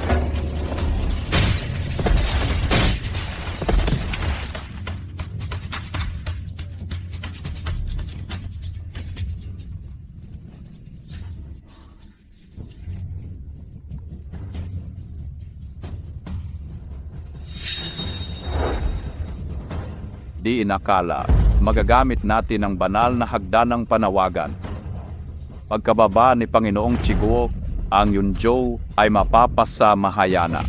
Di inakala, magagamit natin ang banal na hagdanang panawagan. Pagkababa ni Panginoong Chiguo, ang Yunzhou ay mapapasa Mahayana.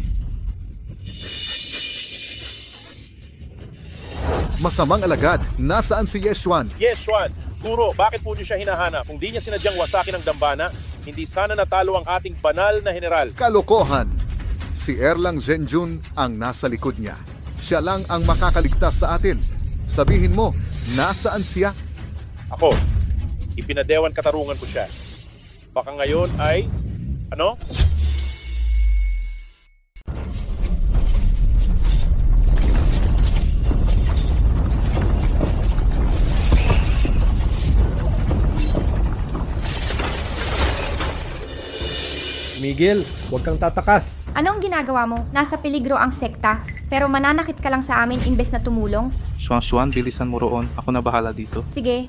Masamang alagad, nasaan si Yeshuan? Yeshuan, Guro, bakit po niyo siya hinahanap? Kung di niya sinadyang wasakin ang dambana, hindi sana natalo ang ating banal na general. Kalokohan! Si Erlang Zhenjun ang nasa likod niya. Siya lang ang makakaligtas sa atin. Sabihin mo, nasaan siya? Ako, ipinadewan katarungan ko siya. Baka ngayon ay, ano? Miguel, huwag kang tatakas. Anong ginagawa mo? Nasa peligro ang sekta, pero mananakit ka lang sa amin imbes na tumulong? Xuan, bilisan mo roon. Ako na bahala dito. Sige.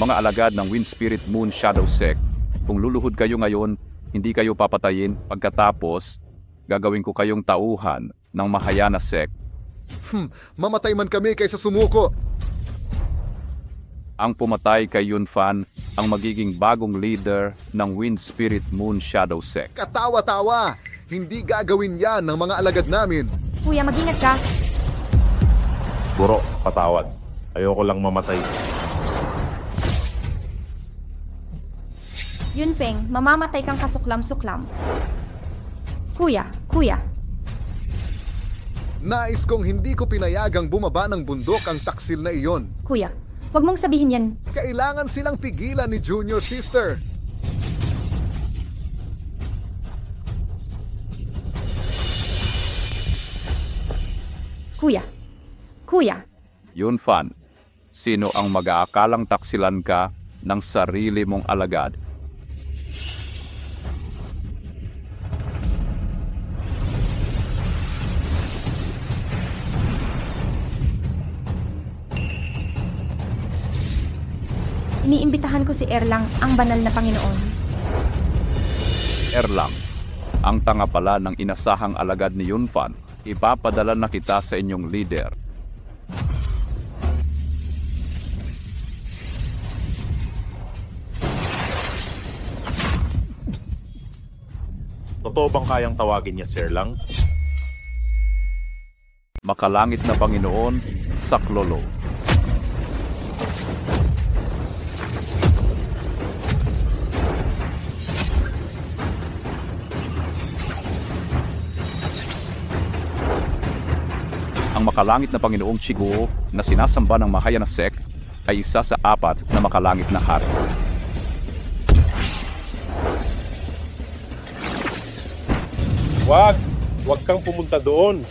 Mga alagad ng Wind Spirit Moon Shadow Sect, kung luluhod kayo ngayon, hindi kayo papatayin. Pagkatapos, gagawin ko kayong tauhan ng Mahayana Sect. Mamatay man kami kaysa sumuko. Ang pumatay kay Yunfan ang magiging bagong leader ng Wind Spirit Moon Shadow Sect. Katawa-tawa! Hindi gagawin yan ng mga alagad namin. Kuya, mag-ingat ka. Guro, patawad. Ayoko lang mamatay. Yunfeng, mamamatay kang kasuklam-suklam. Kuya. Nais kong hindi ko pinayagang bumaba ng bundok ang taksil na iyon. Kuya, wag mong sabihin yan. Kailangan silang pigilan ni Junior Sister. Kuya. Yunfan, sino ang mag-aakalang taksilan ka ng sarili mong alagad? Iniimbitahan ko si Erlang, ang banal na Panginoon. Erlang, ang tanga pala ng inasahang alagad ni Yunfan. Ipapadala na kita sa inyong leader. Totoo bang kayang tawagin niya si Erlang? Makalangit na Panginoon, Saklolo. Ang makalangit na Panginoong Chiguo na sinasamba ng Mahaya na sect ay isa sa 4 na makalangit na hari. Huwag kang pumunta doon.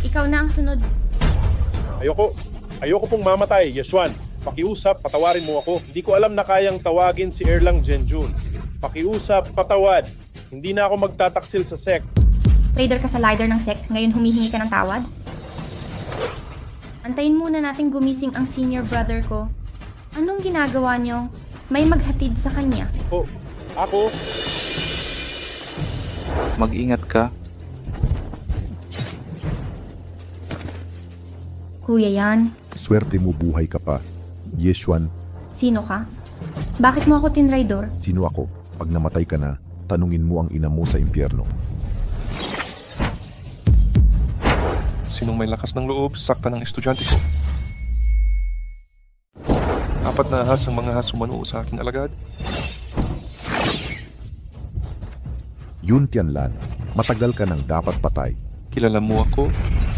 Ikaw na ang sunod. Ayoko pong mamatay, Yeshwan. Pakiusap, patawarin mo ako. Hindi ko alam na kayang tawagin si Erlang Genjun. Pakiusap, patawad. Hindi na ako magtataksil sa sect. Traitor ka sa leader ng sect, ngayon humihingi ka ng tawad? Antayin muna natin gumising ang senior brother ko. Anong ginagawa niyo? May maghatid sa kanya. Ako? Mag-ingat ka. Kuya yan. Swerte mo buhay ka pa. Yeshwan, Sino ka? Bakit mo ako tinraidor? sino ako? Pag namatay ka na, tanungin mo ang ina mo sa impyerno. Sinong may lakas ng loob, sakta ng estudyante ko. 4 na ahas ang mga hasumano sa aking alagad. Yun Tianlan, matagal ka nang dapat patay. Kilala mo ako?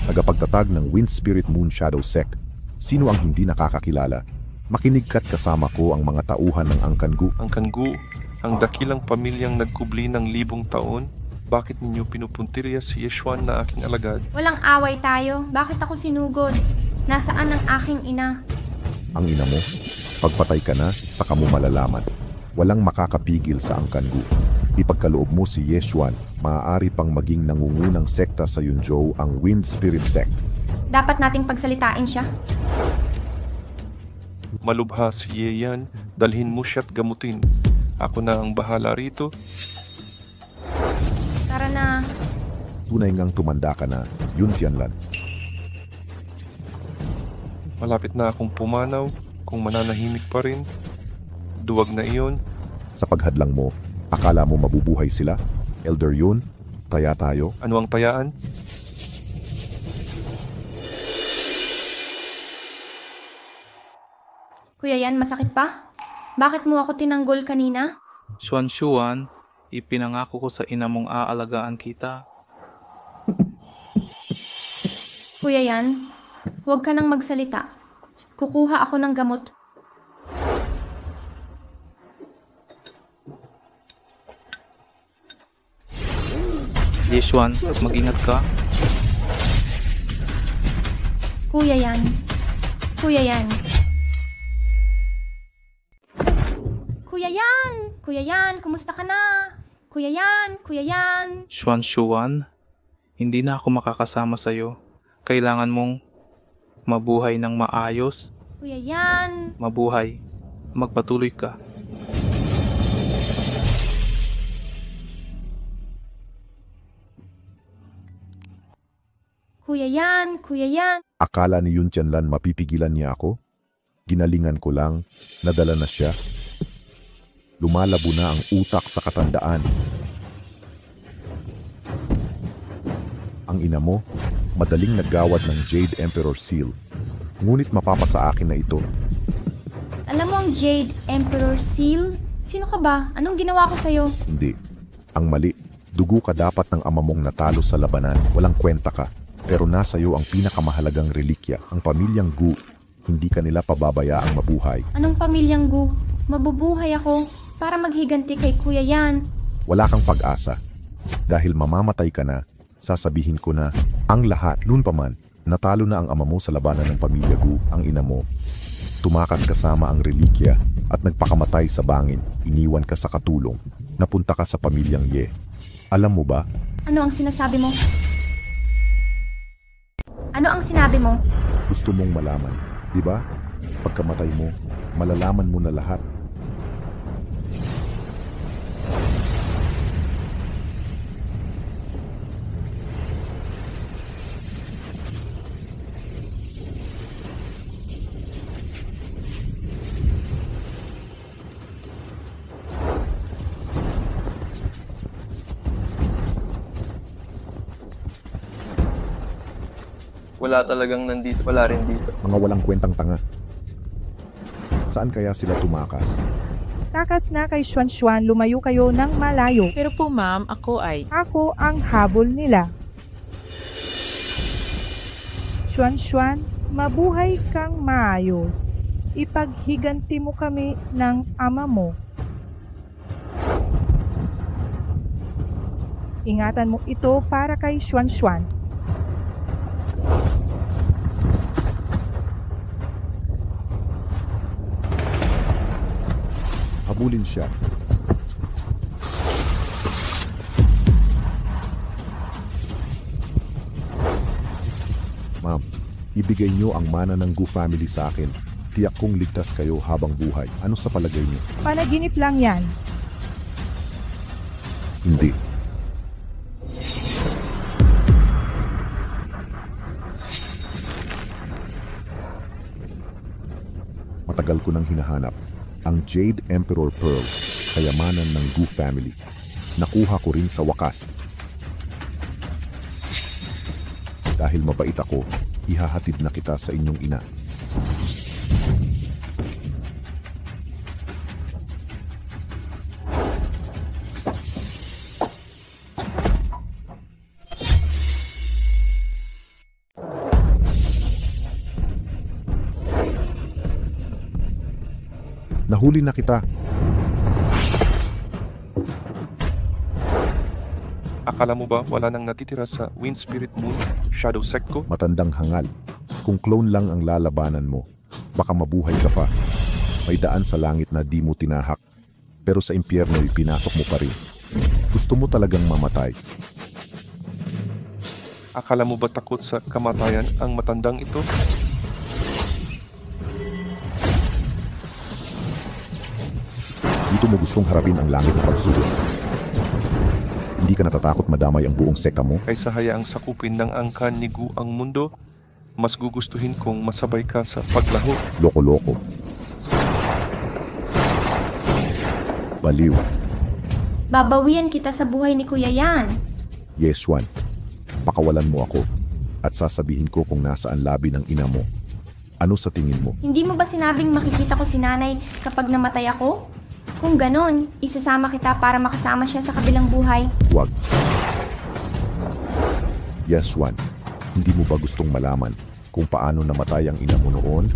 Tagapagtatag ng Wind Spirit Moon Shadow Sect. Sino ang hindi nakakakilala? Makinig ka't kasama ko ang mga tauhan ng Angkangu. Angkangu, ang dakilang pamilyang nagkubli ng 1000 taon. Bakit ninyo pinupuntirya si Yeshwan na aking alagad? Walang away tayo. Bakit ako sinugod? Nasaan ang aking ina? Ang ina mo, pagpatay ka na, saka mo malalaman. Walang makakapigil sa Angkangu. Ipagkaloob mo si Yeshwan, maaari pang maging nangungunang sekta sa Yunzhou ang Wind Spirit Sect. Dapat nating pagsalitain siya. Malubha si Yeyan, dalhin mo siya't gamutin. Ako na ang bahala rito. Tara na. Tunay ngang tumanda ka na, Yun Tianlan. Malapit na akong pumanaw, kung mananahimik pa rin. Duwag na iyon. Sa paghadlang mo, akala mo mabubuhay sila? Elder Yun, taya tayo. Ano ang tayaan? Kuya yan, masakit pa? Bakit mo ako tinanggol kanina? Xuan, ipinangako ko sa ina mong aalagaan kita. Kuya yan, huwag ka nang magsalita. Kukuha ako ng gamot. Yeshwan, mag-ingat ka. Kuya yan. Kuya yan. Kuya yan! Kuya yan, kumusta ka na? Kuya yan! Kuya yan! Xuan, hindi na ako makakasama sa'yo. Kailangan mong mabuhay ng maayos. Kuya yan! Mabuhay. Magpatuloy ka. Kuya yan! Kuya yan! Akala ni Yun Tianlan mapipigilan niya ako? Ginalingan ko lang, nadala na siya. Lumalabo na ang utak sa katandaan. Ang ina mo, madaling naggawad ng Jade Emperor Seal. Ngunit mapapasa akin na ito. Alam mo ang Jade Emperor Seal? Sino ka ba? Anong ginawa ko sa'yo? Hindi. Ang mali. Dugo ka dapat ng ama mong natalo sa labanan. Walang kwenta ka. Pero nasa iyo ang pinakamahalagang relikya, ang pamilyang Gu. Hindi ka nila pababayaang mabuhay. Anong pamilyang Gu? Mabubuhay ako para maghiganti kay Kuya Yan. Wala kang pag-asa. Dahil mamamatay ka na, sasabihin ko na ang lahat, noon pa man, natalo na ang ama mo sa labanan ng pamilya Gu, ang ina mo. Tumakas kasama ang relikya at nagpakamatay sa bangin. Iniwan ka sa katulong. Napunta ka sa pamilyang Ye. Alam mo ba? Ano ang sinasabi mo? Ano ang sinabi mo? Gusto mong malaman, di ba? Pagkamatay mo, malalaman mo na lahat. Wala talagang nandito, wala rin dito. Mga walang kwentang tanga. Saan kaya sila tumakas? Takas na kay Xuan, lumayo kayo ng malayo. Pero po ma'am, ako Ako ang habol nila. Xuan, mabuhay kang maayos. Ipaghiganti mo kami ng ama mo. Ingatan mo ito para kay Xuan. Habulin siya. Ma'am, ibigay niyo ang mana ng Gu family sa akin. Tiyak kong ligtas kayo habang buhay. Ano sa palagay niyo? Panaginip lang yan. Hindi. Matagal ko nang hinahanap ang Jade Emperor Pearl, kayamanan ng Gu family. Nakuha ko rin sa wakas. Dahil mabait ako, ihahatid na kita sa inyong ina. Nahuli na kita. Akala mo ba wala nang natitira sa Wind Spirit Moon, Shadow Sect ko? Matandang hangal. Kung clone lang ang lalabanan mo, baka mabuhay ka pa. May daan sa langit na di mo tinahak. Pero sa impyerno ay pinasok mo pa rin. Gusto mo talagang mamatay. Akala mo ba takot sa kamatayan ang matandang ito? Dito mo gustong harapin ang langit ng pagsulong. Hindi ka natatakot madamay ang buong sekta mo? Kaysa hayaang sakupin ng angkan ni Gu ang mundo, mas gugustuhin kong masabay ka sa paglaho. Loko-loko. Baliw. Babawian kita sa buhay ni Kuya Yan. Yes, Juan. Pakawalan mo ako at sasabihin ko kung nasaan labi ng ina mo. Ano sa tingin mo? Hindi mo ba sinabing makikita ko si nanay kapag namatay ako? Kung ganon, isasama kita para makasama siya sa kabilang buhay. Huwag. Yes, Juan. Hindi mo ba gustong malaman kung paano namatay ang ina mo noon?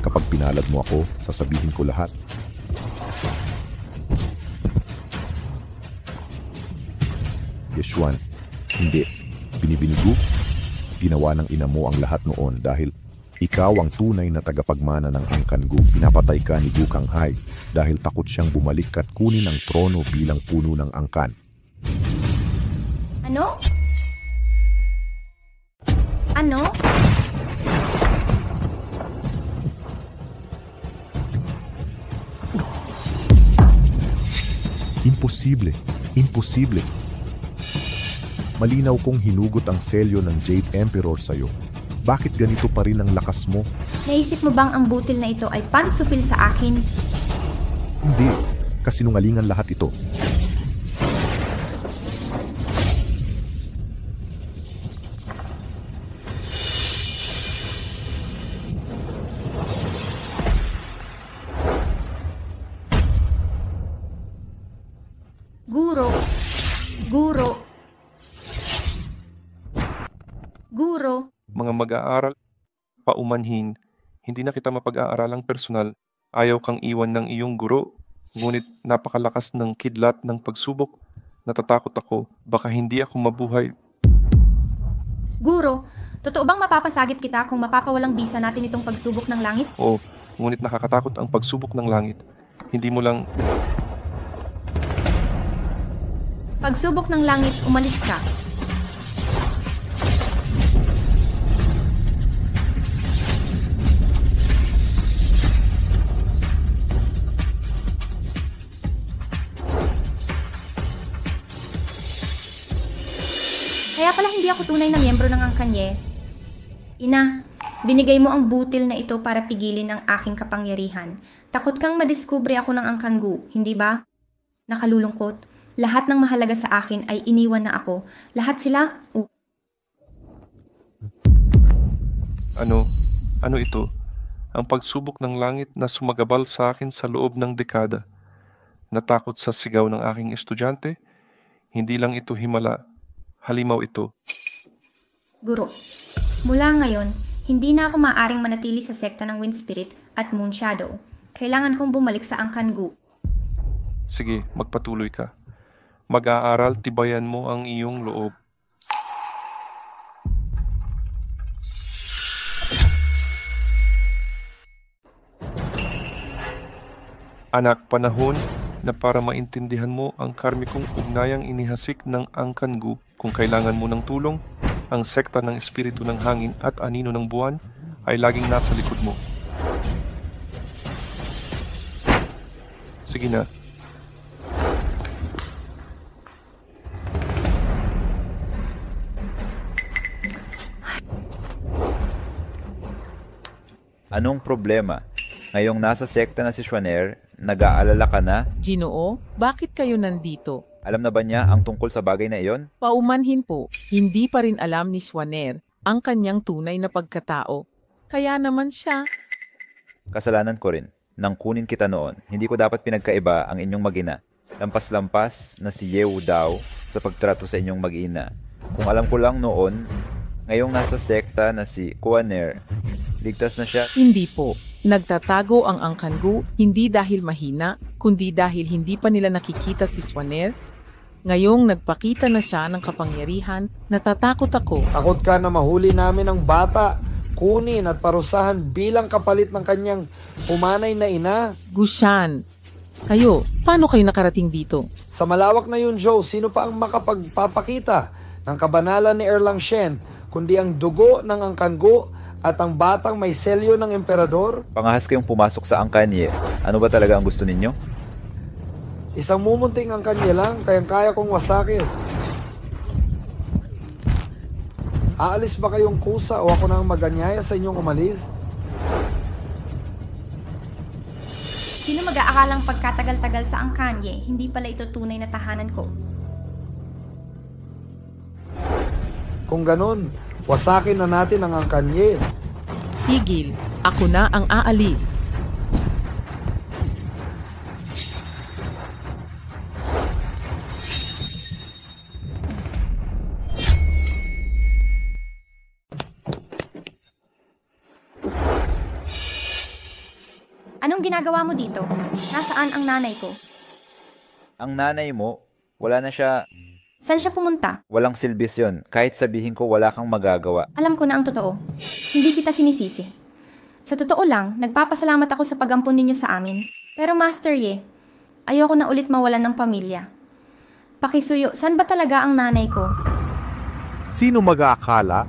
Kapag pinalad mo ako, sasabihin ko lahat. Yes, Juan. Hindi. Binibinigo? Ginawa ng ina mo ang lahat noon dahil ikaw ang tunay na tagapagmana ng angkan Gu. Pinapatay ka ni Gu Kanghai dahil takot siyang bumalik at kunin ang trono bilang puno ng angkan. Ano? Ano? Imposible. Imposible. Malinaw kong hinugot ang selyo ng Jade Emperor sa'yo. Bakit ganito pa rin ang lakas mo? Naisip mo bang ang butil na ito ay pansupil sa akin? Hindi, kasinungalingan lahat ito. Guro. Mga mag-aaral, paumanhin, hindi na kita mapag-aaralang personal. Ayaw kang iwan ng iyong guro, ngunit napakalakas ng kidlat ng pagsubok. Natatakot ako, baka hindi ako mabuhay. Guro, totoo bang mapapasagip kita kung mapapawalang bisa natin itong pagsubok ng langit? Oo, ngunit nakakatakot ang pagsubok ng langit. Hindi mo lang... Pagsubok ng langit, umalis ka. Kaya pala hindi ako tunay na miyembro ng Angkanye. Ina, binigay mo ang butil na ito para pigilin ang aking kapangyarihan. Takot kang madiskubre ako ng Angkangu, hindi ba? Nakalulungkot. Lahat ng mahalaga sa akin ay iniwan na ako. Lahat sila... Ano ito? Ang pagsubok ng langit na sumagabal sa akin sa loob ng dekada. Natakot sa sigaw ng aking estudyante? Hindi lang ito himala. Halimaw ito. Guro, mula ngayon, hindi na ako maaaring manatili sa sekta ng Wind Spirit at Moon Shadow. Kailangan kong bumalik sa Angkangu. Sige, magpatuloy ka. Mag-aaral, tibayan mo ang iyong loob. Anak, panahon na para maintindihan mo ang karmikong ugnayang inihasik ng Angkangu. Kung kailangan mo ng tulong, ang sekta ng espiritu ng hangin at anino ng buwan ay laging nasa likod mo. Sige na. Anong problema? Ngayong nasa sekta na si Schwanner, nag-aalala ka na? Ginoo, bakit kayo nandito? Alam na ba niya ang tungkol sa bagay na iyon? Paumanhin po, hindi pa rin alam ni Schwanner ang kanyang tunay na pagkatao. Kaya naman siya... Kasalanan ko rin. Nang kunin kita noon, hindi ko dapat pinagkaiba ang inyong mag-ina. Lampas-lampas na si Yehu daw sa pagtrato sa inyong mag-ina. Kung alam ko lang noon, ngayong nasa sekta na si Kuaner, ligtas na siya? Hindi po. Nagtatago ang Angkangu hindi dahil mahina, kundi dahil hindi pa nila nakikita si Schwanner. Ngayong nagpakita na siya ng kapangyarihan, natatakot ako. Takot ka na mahuli namin ang bata, kunin at parusahan bilang kapalit ng kanyang pumanay na ina. Gushan, kayo, paano kayo nakarating dito? Sa malawak na yun, Joe, sino pa ang makapagpapakita ng kabanalan ni Erlang Shen, kundi ang dugo ng Angkangu at ang batang may selyo ng emperador? Pangahas kayong pumasok sa Angkanye. Ano ba talaga ang gusto ninyo? Isang mumunting Angkanye lang, kayang-kaya kong wasakin. Aalis ba kayong kusa o ako na ang maganyaya sa inyong umalis? Sino mag-aakalang pagkatagal-tagal sa Angkanye, hindi pala ito tunay na tahanan ko? Kung ganun, wasakin na natin ang Angkanye. Higil, ako na ang aalis. Anong ginagawa mo dito? Nasaan ang nanay ko? Ang nanay mo, wala na siya... Saan siya pumunta? Walang silbis yun. Kahit sabihin ko wala kang magagawa. Alam ko na ang totoo. Hindi kita sinisisi. Sa totoo lang, nagpapasalamat ako sa pag-ampon ninyo sa amin. Pero Master Ye, ayoko na ulit mawalan ng pamilya. Pakisuyo, saan ba talaga ang nanay ko? Sino mag-aakala?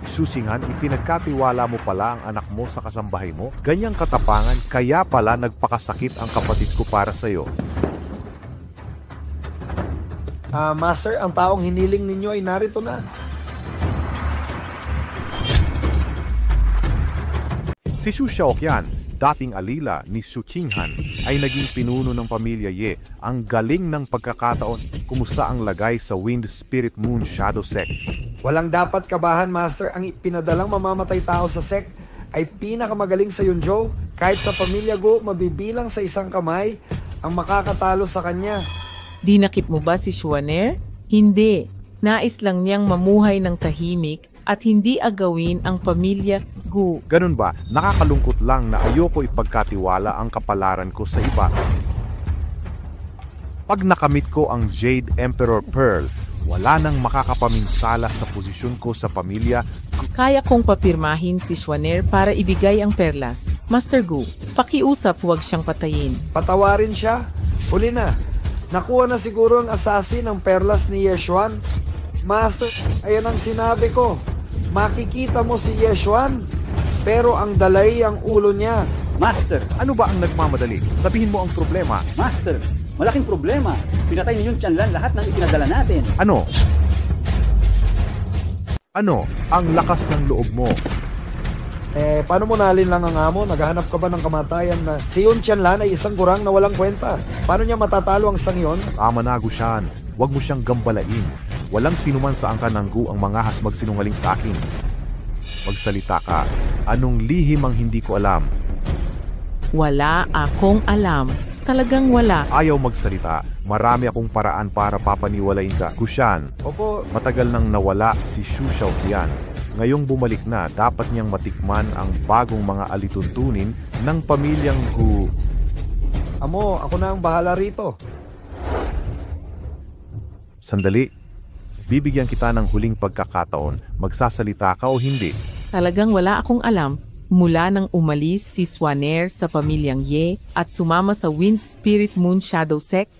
Susingan, ipinagkatiwala mo pala ang anak mo sa kasambahay mo? Ganyang katapangan, kaya pala nagpakasakit ang kapatid ko para sa'yo. Master, ang taong hiniling ninyo ay narito na. Si Xu Xiaoqian, dating alila ni Xu Qinghan, ay naging pinuno ng pamilya Ye. Ang galing ng pagkakataon. Kumusta ang lagay sa Wind Spirit Moon Shadow Sect? Walang dapat kabahan, Master. Ang pinadalang mamamatay tao sa sect ay pinakamagaling sa Yunzhou. Kahit sa pamilya Gu, mabibilang sa isang kamay ang makakatalo sa kanya. Dinakip mo ba si Schwanner? Hindi. Nais lang niyang mamuhay ng tahimik at hindi agawin ang pamilya Gu. Ganun ba? Nakakalungkot lang na ayoko ipagkatiwala ang kapalaran ko sa iba. Pag nakamit ko ang Jade Emperor Pearl, wala nang makakapaminsala sa posisyon ko sa pamilya. Kaya kong papirmahin si Schwanner para ibigay ang perlas. Master Gu, pakiusap huwag siyang patayin. Patawarin siya? Huli na. Nakuha na siguro ang assassin ng perlas ni Yeshuan. Master, ayan ang sinabi ko. Makikita mo si Yeshuan, pero ang dalay ang ulo niya. Master, ano ba ang nagmamadali? Sabihin mo ang problema. Master, malaking problema. Pinatay ni Yun Chanlan lahat ng ipinadala natin. Ano? Ano ang lakas ng loob mo? Paano mo nalin lang ang amo? Naghahanap ka ba ng kamatayan na si Yun Chanlan ay isang gurang na walang kwenta? Paano niya matatalo ang sangyon? Tama na, Gushan. Huwag mo siyang gambalain. Walang sinuman sa angkan ng Gu ang mangahas magsinungaling sa akin. Magsalita ka. Anong lihim ang hindi ko alam? Wala akong alam. Talagang wala. Ayaw magsalita. Marami akong paraan para papaniwalain ka. Gushan, Opo. matagal nang nawala si Xu Xiaoqian. Ngayong bumalik na, dapat niyang matikman ang bagong mga alituntunin ng pamilyang Gu. Amo, ako na ang bahala rito. Sandali. Bibigyan kita ng huling pagkakataon. Magsasalita ka o hindi? Talagang wala akong alam. Mula nang umalis si Schwanner sa pamilyang Ye at sumama sa Wind Spirit Moon Shadow Sect.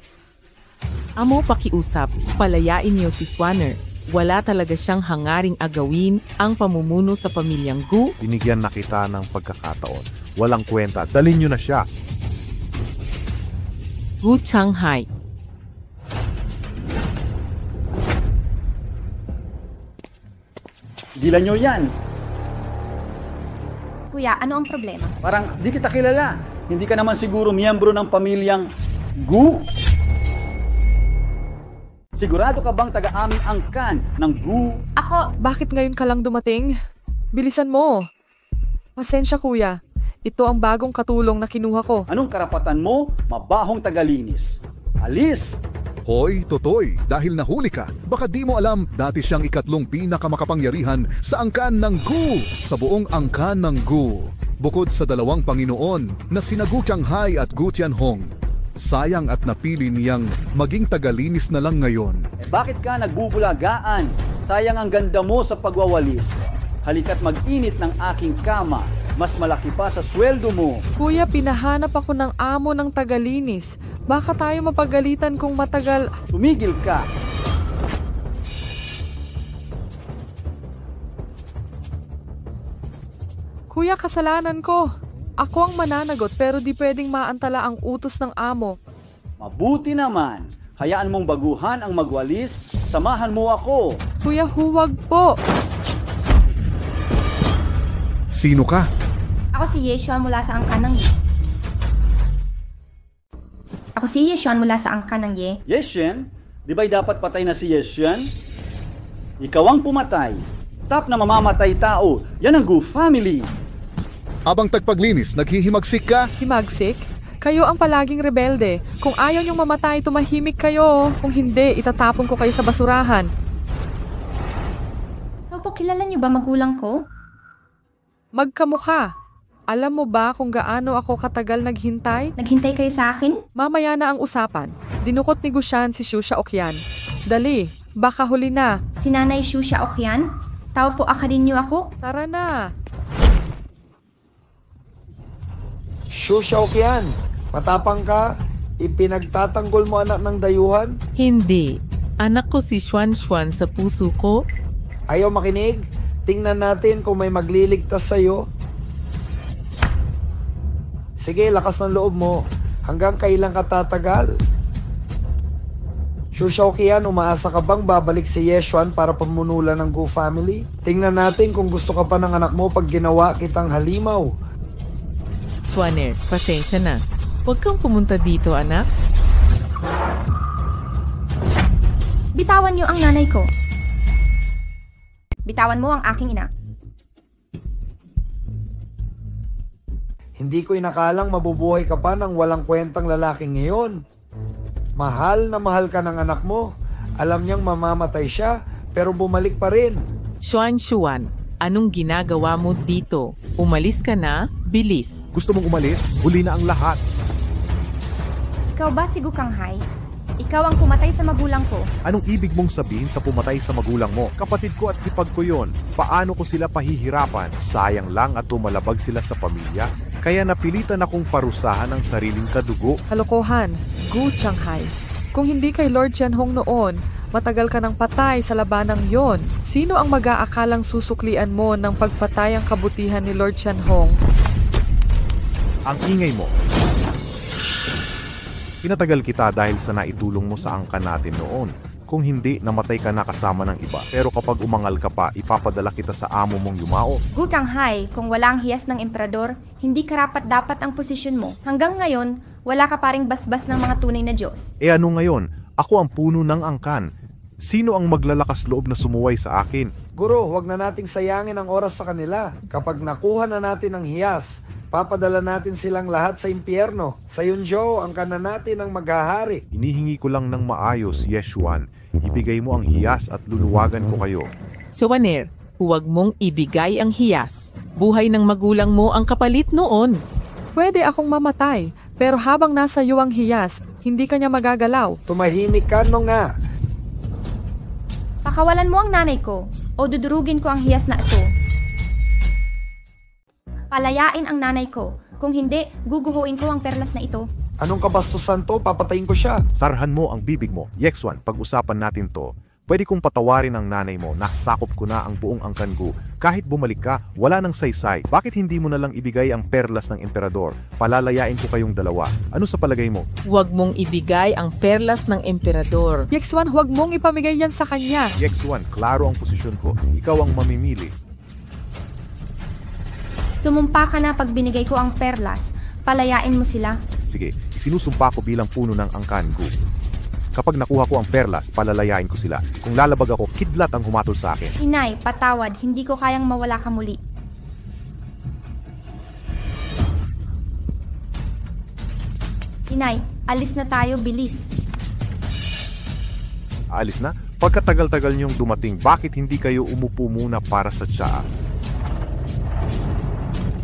Amo, pakiusap. Palayain niyo si Schwanner. Wala talaga siyang hangaring agawin ang pamumuno sa pamilyang Gu. Binigyan na kita ng pagkakataon. Walang kwenta. Dalhin niyo na siya. Gu Changhai. Dilan nyo yan. Kuya, ano ang problema? Parang di kita kilala. Hindi ka naman siguro miyembro ng pamilyang Gu? Sigurado ka bang taga-aming angkan ng Gu? Ako! Bakit ngayon ka lang dumating? Bilisan mo. Pasensya kuya. Ito ang bagong katulong na kinuha ko. Anong karapatan mo? Mabahong tagalinis. Alis! Hoy, Totoy, dahil nahuli ka, baka di mo alam, dati siyang ikatlong pinakamakapangyarihan sa angkan ng Gu, sa buong angkan ng Gu. Bukod sa dalawang Panginoon na sina Gu Changhai at Gu Tianhong, sayang at napili niyang maging tagalinis na lang ngayon. Bakit ka nagbubulagaan? Sayang ang ganda mo sa pagwawalis. Halika't mag-init ng aking kama. Mas malaki pa sa sweldo mo. Kuya, pinahanap ako ng amo ng tagalinis. Baka tayo mapagalitan kung matagal. Tumigil ka. Kuya, kasalanan ko. Ako ang mananagot pero di pwedeng maantala ang utos ng amo. Mabuti naman. Hayaan mong baguhan ang magwalis. Samahan mo ako. Kuya, huwag po. Sino ka? Ako si Yeshuan mula sa angkan ng Ye. Ako si Yeshuan mula sa angkan ng Ye. Yeshuan? Di ba'y dapat patay na si Yeshuan? Ikaw ang pumatay. Tap na mamamatay tao. Yan ang Gu family. Abang tagpaglinis, naghihimagsik ka? Himagsik? Kayo ang palaging rebelde. Kung ayaw niyong mamatay, tumahimik kayo. Kung hindi, itatapon ko kayo sa basurahan. Ikaw po, kilala niyo ba magulang ko? Magkamukha. Alam mo ba kung gaano ako katagal naghintay? Naghintay kayo sa akin? Mamaya na ang usapan. Dinukot ni Gushan si Xu Xiaoqian. Dali, baka huli na. Si Nanay Xu Xiaoqian? Tao po akarin niyo ako? Tara na. Xu Xiaoqian, matapang ka? Ipinagtatanggol mo anak ng dayuhan? Hindi. Anak ko si Xuan sa puso ko. Ayaw makinig? Tingnan natin kung may magliligtas sa'yo. Sige, lakas ng loob mo. Hanggang kailan ka tatagal? Xu Xiaoqian, umaasa ka bang babalik si Yeshuan para pamunulan ng Gu family? Tingnan natin kung gusto ka pa ng anak mo pag ginawa kitang halimaw. Swanner, pasensya na. Huwag kang pumunta dito, anak. Bitawan niyo ang nanay ko. Bitawan mo ang aking ina. Hindi ko inakalang mabubuhay ka pa ng walang kwentang lalaking ngayon. Mahal na mahal ka ng anak mo. Alam niyang mamamatay siya, pero bumalik pa rin. Xuan, anong ginagawa mo dito? Umalis ka na? Bilis. Gusto mong umalis? Huli na ang lahat. Ikaw ba si Gukanghay? Ikaw ang pumatay sa magulang ko. Anong ibig mong sabihin sa pumatay sa magulang mo? Kapatid ko at hipag ko yon. Paano ko sila pahihirapan? Sayang lang at tumalabag sila sa pamilya. Kaya napilitan akong parusahan ang sariling kadugo. Kalokohan, Gu Changhay. Kung hindi kay Lord Qianhong noon, matagal ka ng patay sa labanang yon. Sino ang mag-aakalang susuklian mo ng pagpatay ang kabutihan ni Lord Qianhong? Ang ingay mo. Pinatagal kita dahil sa naitulong mo sa angkan natin noon. Kung hindi, namatay ka na kasama ng iba. Pero kapag umangal ka pa, ipapadala kita sa amo mong yumao. Gukanghay, kung wala ang hiyas ng emperador, hindi karapat-dapat ang posisyon mo. Hanggang ngayon, wala ka paring basbas ng mga tunay na Diyos. E ano ngayon? Ako ang puno ng angkan. Sino ang maglalakas loob na sumuway sa akin? Guro, huwag na nating sayangin ang oras sa kanila. Kapag nakuha na natin ang hiyas, papadala natin silang lahat sa impyerno. Sa Yunzhou, ang kanan natin ang maghahari. Hinihingi ko lang ng maayos, Yeshuan. Ibigay mo ang hiyas at luluwagan ko kayo. Swanner, huwag mong ibigay ang hiyas. Buhay ng magulang mo ang kapalit noon. Pwede akong mamatay, pero habang nasa iyo ang hiyas, hindi ka niya magagalaw. Tumahimik ka no nga. Pakawalan mo ang nanay ko, o dudurugin ko ang hiyas na ito. Palayain ang nanay ko. Kung hindi, guguhuin ko ang perlas na ito. Anong kabastusan to? Papatayin ko siya. Sarhan mo ang bibig mo. Yexuan, pag-usapan natin to. Pwede kong patawarin ang nanay mo. Nasakop ko na ang buong angkan ko. Kahit bumalik ka, wala nang saysay. Bakit hindi mo na lang ibigay ang perlas ng emperador? Palalayain ko kayong dalawa. Ano sa palagay mo? Huwag mong ibigay ang perlas ng emperador. Yexuan, huwag mong ipamigay yan sa kanya. Yexuan, klaro ang posisyon ko. Ikaw ang mamimili. Sumumpa ka na pag binigay ko ang perlas. Palayain mo sila. Sige, isinusumpa ko bilang puno ng angkan ko. Kapag nakuha ko ang perlas, palalayain ko sila. Kung lalabag ako, kidlat ang humatol sa akin. Inay, patawad. Hindi ko kayang mawala ka muli. Inay, alis na tayo, bilis. Alis na? Pagkatagal-tagal niyong dumating, bakit hindi kayo umupo muna para sa tsaa?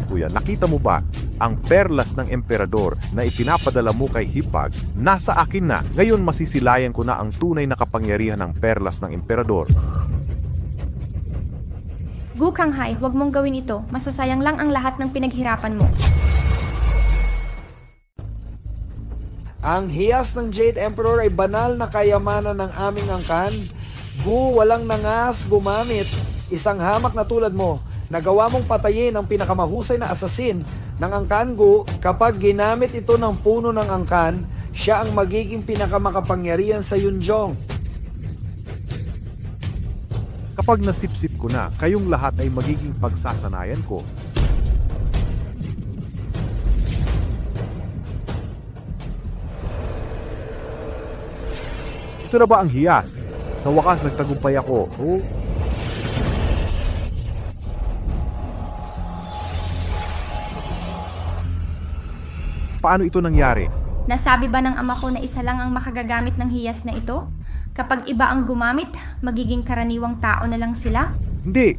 Kuya, nakita mo ba? Ang perlas ng emperador na ipinapadala mo kay Hipag, nasa akin na. Ngayon masisilayan ko na ang tunay na kapangyarihan ng perlas ng emperador. Gukanghay, huwag mong gawin ito. Masasayang lang ang lahat ng pinaghirapan mo. Ang hiyas ng Jade Emperor ay banal na kayamanan ng aming angkan. Gu, walang nangas gumamit. Isang hamak na tulad mo, nagawa mong patayin ang pinakamahusay na asasin ng angkan Gu. Kapag ginamit ito ng puno ng angkan, siya ang magiging pinakamakapangyarihan sa Yunzhong. Kapag nasipsip ko na, kayong lahat ay magiging pagsasanayan ko. Ito na ba ang hiyas? Sa wakas nagtagumpay ako. Oh. Paano ito nangyari? Nasabi ba ng ama ko na isa lang ang makagagamit ng hiyas na ito? Kapag iba ang gumamit, magiging karaniwang tao na lang sila? Hindi.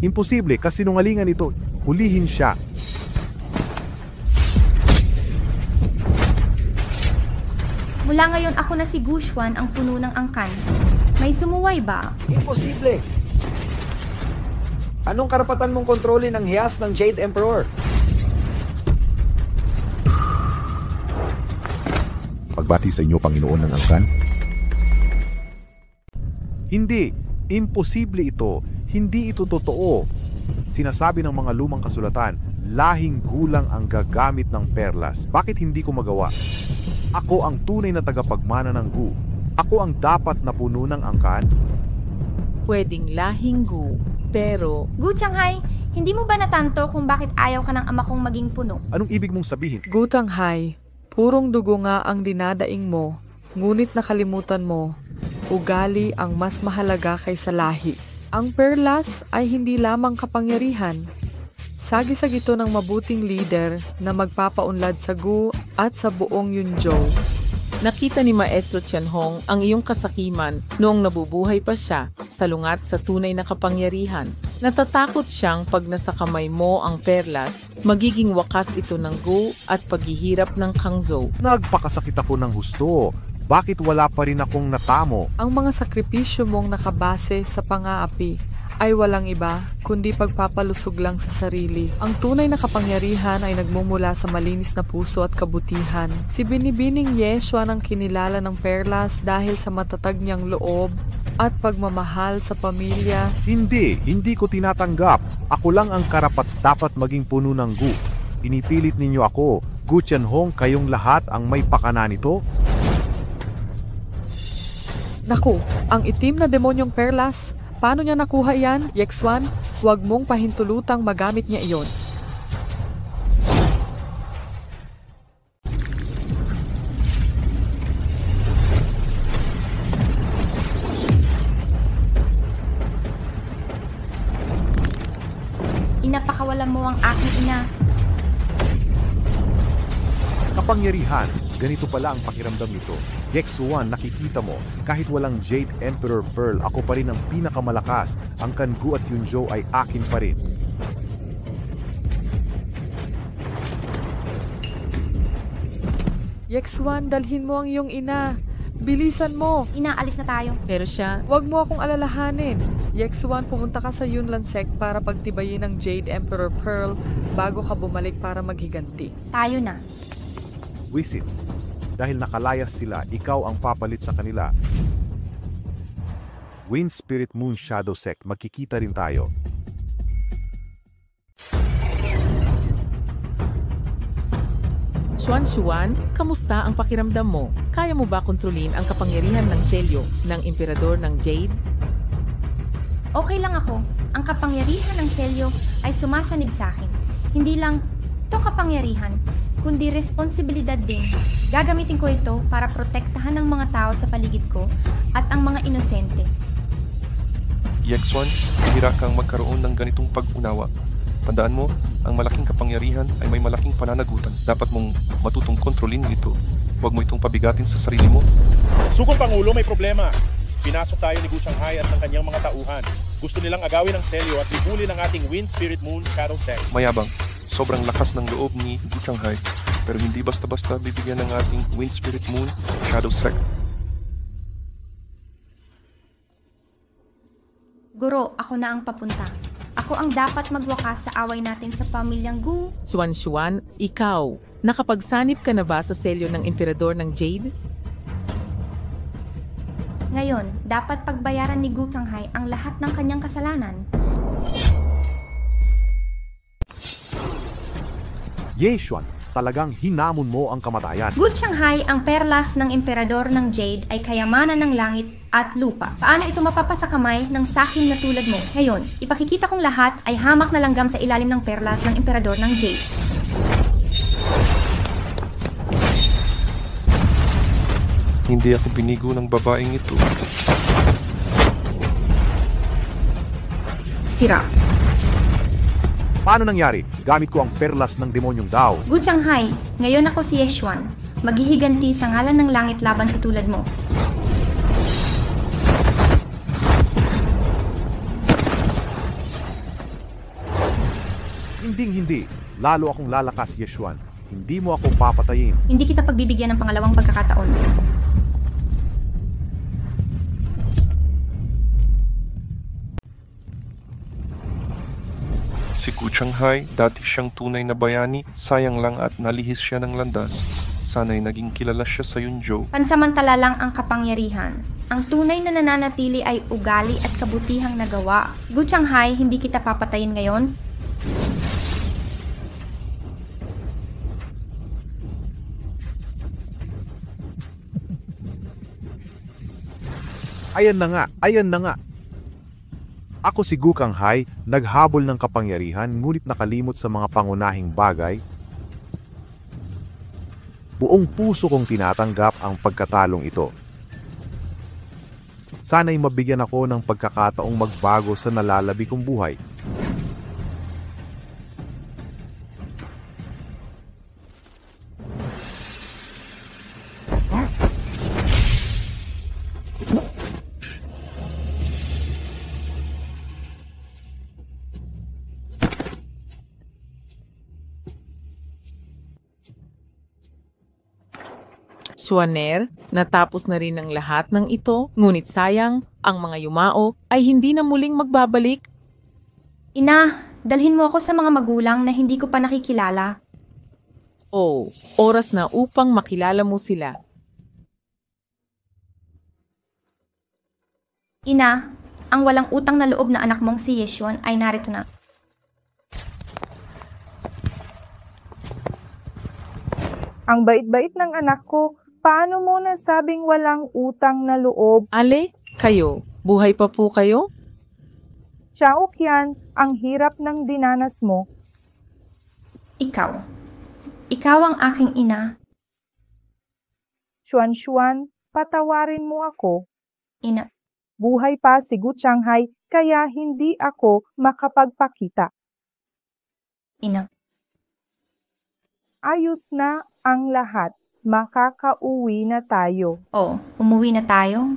Imposible, kasinungalingan ito. Hulihin siya. Mula ngayon ako na si Guxuan ang puno ng angkan. May sumuway ba? Imposible. Anong karapatan mong kontrolin ang hiyas ng Jade Emperor? Pagbati sa inyo, Panginoon ng angkan? Hindi. Imposible ito. Hindi ito totoo. Sinasabi ng mga lumang kasulatan, lahing gulang ang gagamit ng perlas. Bakit hindi ko magawa? Ako ang tunay na tagapagmana ng Gu. Ako ang dapat na puno ng angkan. Pwedeng lahing Gu, Pero, Gu Shanghai, hindi mo ba natanto kung bakit ayaw ka ng ama kong maging puno? Anong ibig mong sabihin? Gu Shanghai, purong dugo nga ang dinadaing mo, ngunit nakalimutan mo, ugali ang mas mahalaga kaysa lahi. Ang perlas ay hindi lamang kapangyarihan. Sagisag ito ng mabuting leader na magpapaunlad sa Gu at sa buong Yunzhou. nakita ni Maestro Tianhong ang iyong kasakiman noong nabubuhay pa siya, salungat sa tunay na kapangyarihan. Natatakot siyang pag nasa kamay mo ang perlas, magiging wakas ito ng Gu at paghihirap ng Kangzhou. Nagpakasakit ako ng husto. Bakit wala pa rin akong natamo? Ang mga sakripisyo mong nakabase sa pang-aapi ay walang iba kundi pagpapalusog lang sa sarili. Ang tunay na kapangyarihan ay nagmumula sa malinis na puso at kabutihan. Si Binibining Yeshua ang kinilala ng perlas dahil sa matatag niyang loob at pagmamahal sa pamilya. Hindi ko tinatanggap. Ako lang ang karapat-dapat maging puno ng Gu. Pinipilit ninyo ako. Gu Tianhong, kayong lahat ang may pakana nito? Naku, ang itim na demonyong perlas, paano niya nakuha yan, Yexuan? Huwag mong pahintulutang magamit niya iyon. Inapakawalan mo ang aking ina. Kapangyarihan, ganito pala ang pakiramdam nito. Yexuan, nakikita mo, kahit walang Jade Emperor Pearl, ako pa rin ang pinakamalakas. Ang Kangu at Yunzhou ay akin pa rin. Yexuan, dalhin mo ang iyong ina. Bilisan mo. Inaalis na tayo. Pero siya, huwag mo akong alalahanin. Yexuan, pumunta ka sa Yunlan Sect para pagtibayin ang Jade Emperor Pearl bago ka bumalik para maghiganti. Tayo na. Wisit, dahil nakalayas sila, ikaw ang papalit sa kanila. Wind Spirit Moon Shadow Sect, magkikita rin tayo. Xuan, kamusta ang pakiramdam mo? Kaya mo ba kontrolin ang kapangyarihan ng selyo ng Emperador ng Jade? Okay lang ako. Ang kapangyarihan ng selyo ay sumasanib sa akin. Hindi lang ito kapangyarihan, kundi responsibilidad din. Gagamitin ko ito para protektahan ang mga tao sa paligid ko at ang mga inosente. Yexuan, bihira kang magkaroon ng ganitong pag-unawa. Tandaan mo, ang malaking kapangyarihan ay may malaking pananagutan. Dapat mong matutong kontrolin ito. Huwag mo itong pabigatin sa sarili mo. Sugong Pangulo, may problema. Pinasok tayo ni Gu Shanghai at ng kanyang mga tauhan. Gusto nilang agawin ang selyo at libulin ang ating Wind Spirit Moon Shadow Sect. Mayabang, sobrang lakas ng loob ni Gu Shanghai, pero hindi basta-basta bibigyan ng ating Wind Spirit Moon Shadow Sect. Guro, ako na ang papunta. Ako ang dapat magwakas sa away natin sa pamilyang Gu. Xuan, ikaw, nakapagsanib ka na ba sa selyo ng Emperador ng Jade? Ngayon, dapat pagbayaran ni Gu Shanghai ang lahat ng kanyang kasalanan. Yexuan, talagang hinamon mo ang kamatayan. Gu Shanghai, ang perlas ng Emperador ng Jade ay kayamanan ng langit at lupa. Paano ito mapapasa kamay ng sakim na tulad mo? Ngayon, ipakikita kong lahat ay hamak na langgam sa ilalim ng perlas ng Emperador ng Jade. Hindi ako binigo ng babaeng ito. Sira. Paano nangyari? Gamit ko ang perlas ng demonyong Dao. Gu Shanghai, ngayon ako si Yexuan. Maghihiganti sa ngalan ng langit laban sa tulad mo. Hindi. Lalo akong lalakas, Yexuan. Hindi mo ako papatayin. Hindi kita pagbibigyan ng pangalawang pagkakataon. Si Gu Shanghai, dati siyang tunay na bayani, sayang lang at nalihis siya ng landas. Sana'y naging kilala siya sa Yunzhou. Pansamantala lang ang kapangyarihan. Ang tunay na nananatili ay ugali at kabutihang nagawa. Gu Shanghai, hindi kita papatayin ngayon. Ayan na nga. Ako si Gu Kanghai, naghabol ng kapangyarihan ngunit nakalimot sa mga pangunahing bagay. Buong puso kong tinatanggap ang pagkatalong ito. Sana'y mabigyan ako ng pagkakataong magbago sa nalalabi kong buhay. Xuaner, natapos na rin ang lahat ng ito, ngunit sayang, ang mga yumao ay hindi na muling magbabalik. Ina, dalhin mo ako sa mga magulang na hindi ko pa nakikilala. Oh, oras na upang makilala mo sila. Ina, ang walang utang na loob na anak mong si Yeshuan ay narito na. Ang bait-bait ng anak ko, paano mo nasabing walang utang na loob? Ale, kayo, buhay pa po kayo? Xiao Qian, ang hirap ng dinanas mo. Ikaw ang aking ina. Xuan, patawarin mo ako. Ina. Buhay pa si Gu Changhai, kaya hindi ako makapagpakita. Ina. Ayos na ang lahat. Makakauwi na tayo. Oh, umuwi na tayo?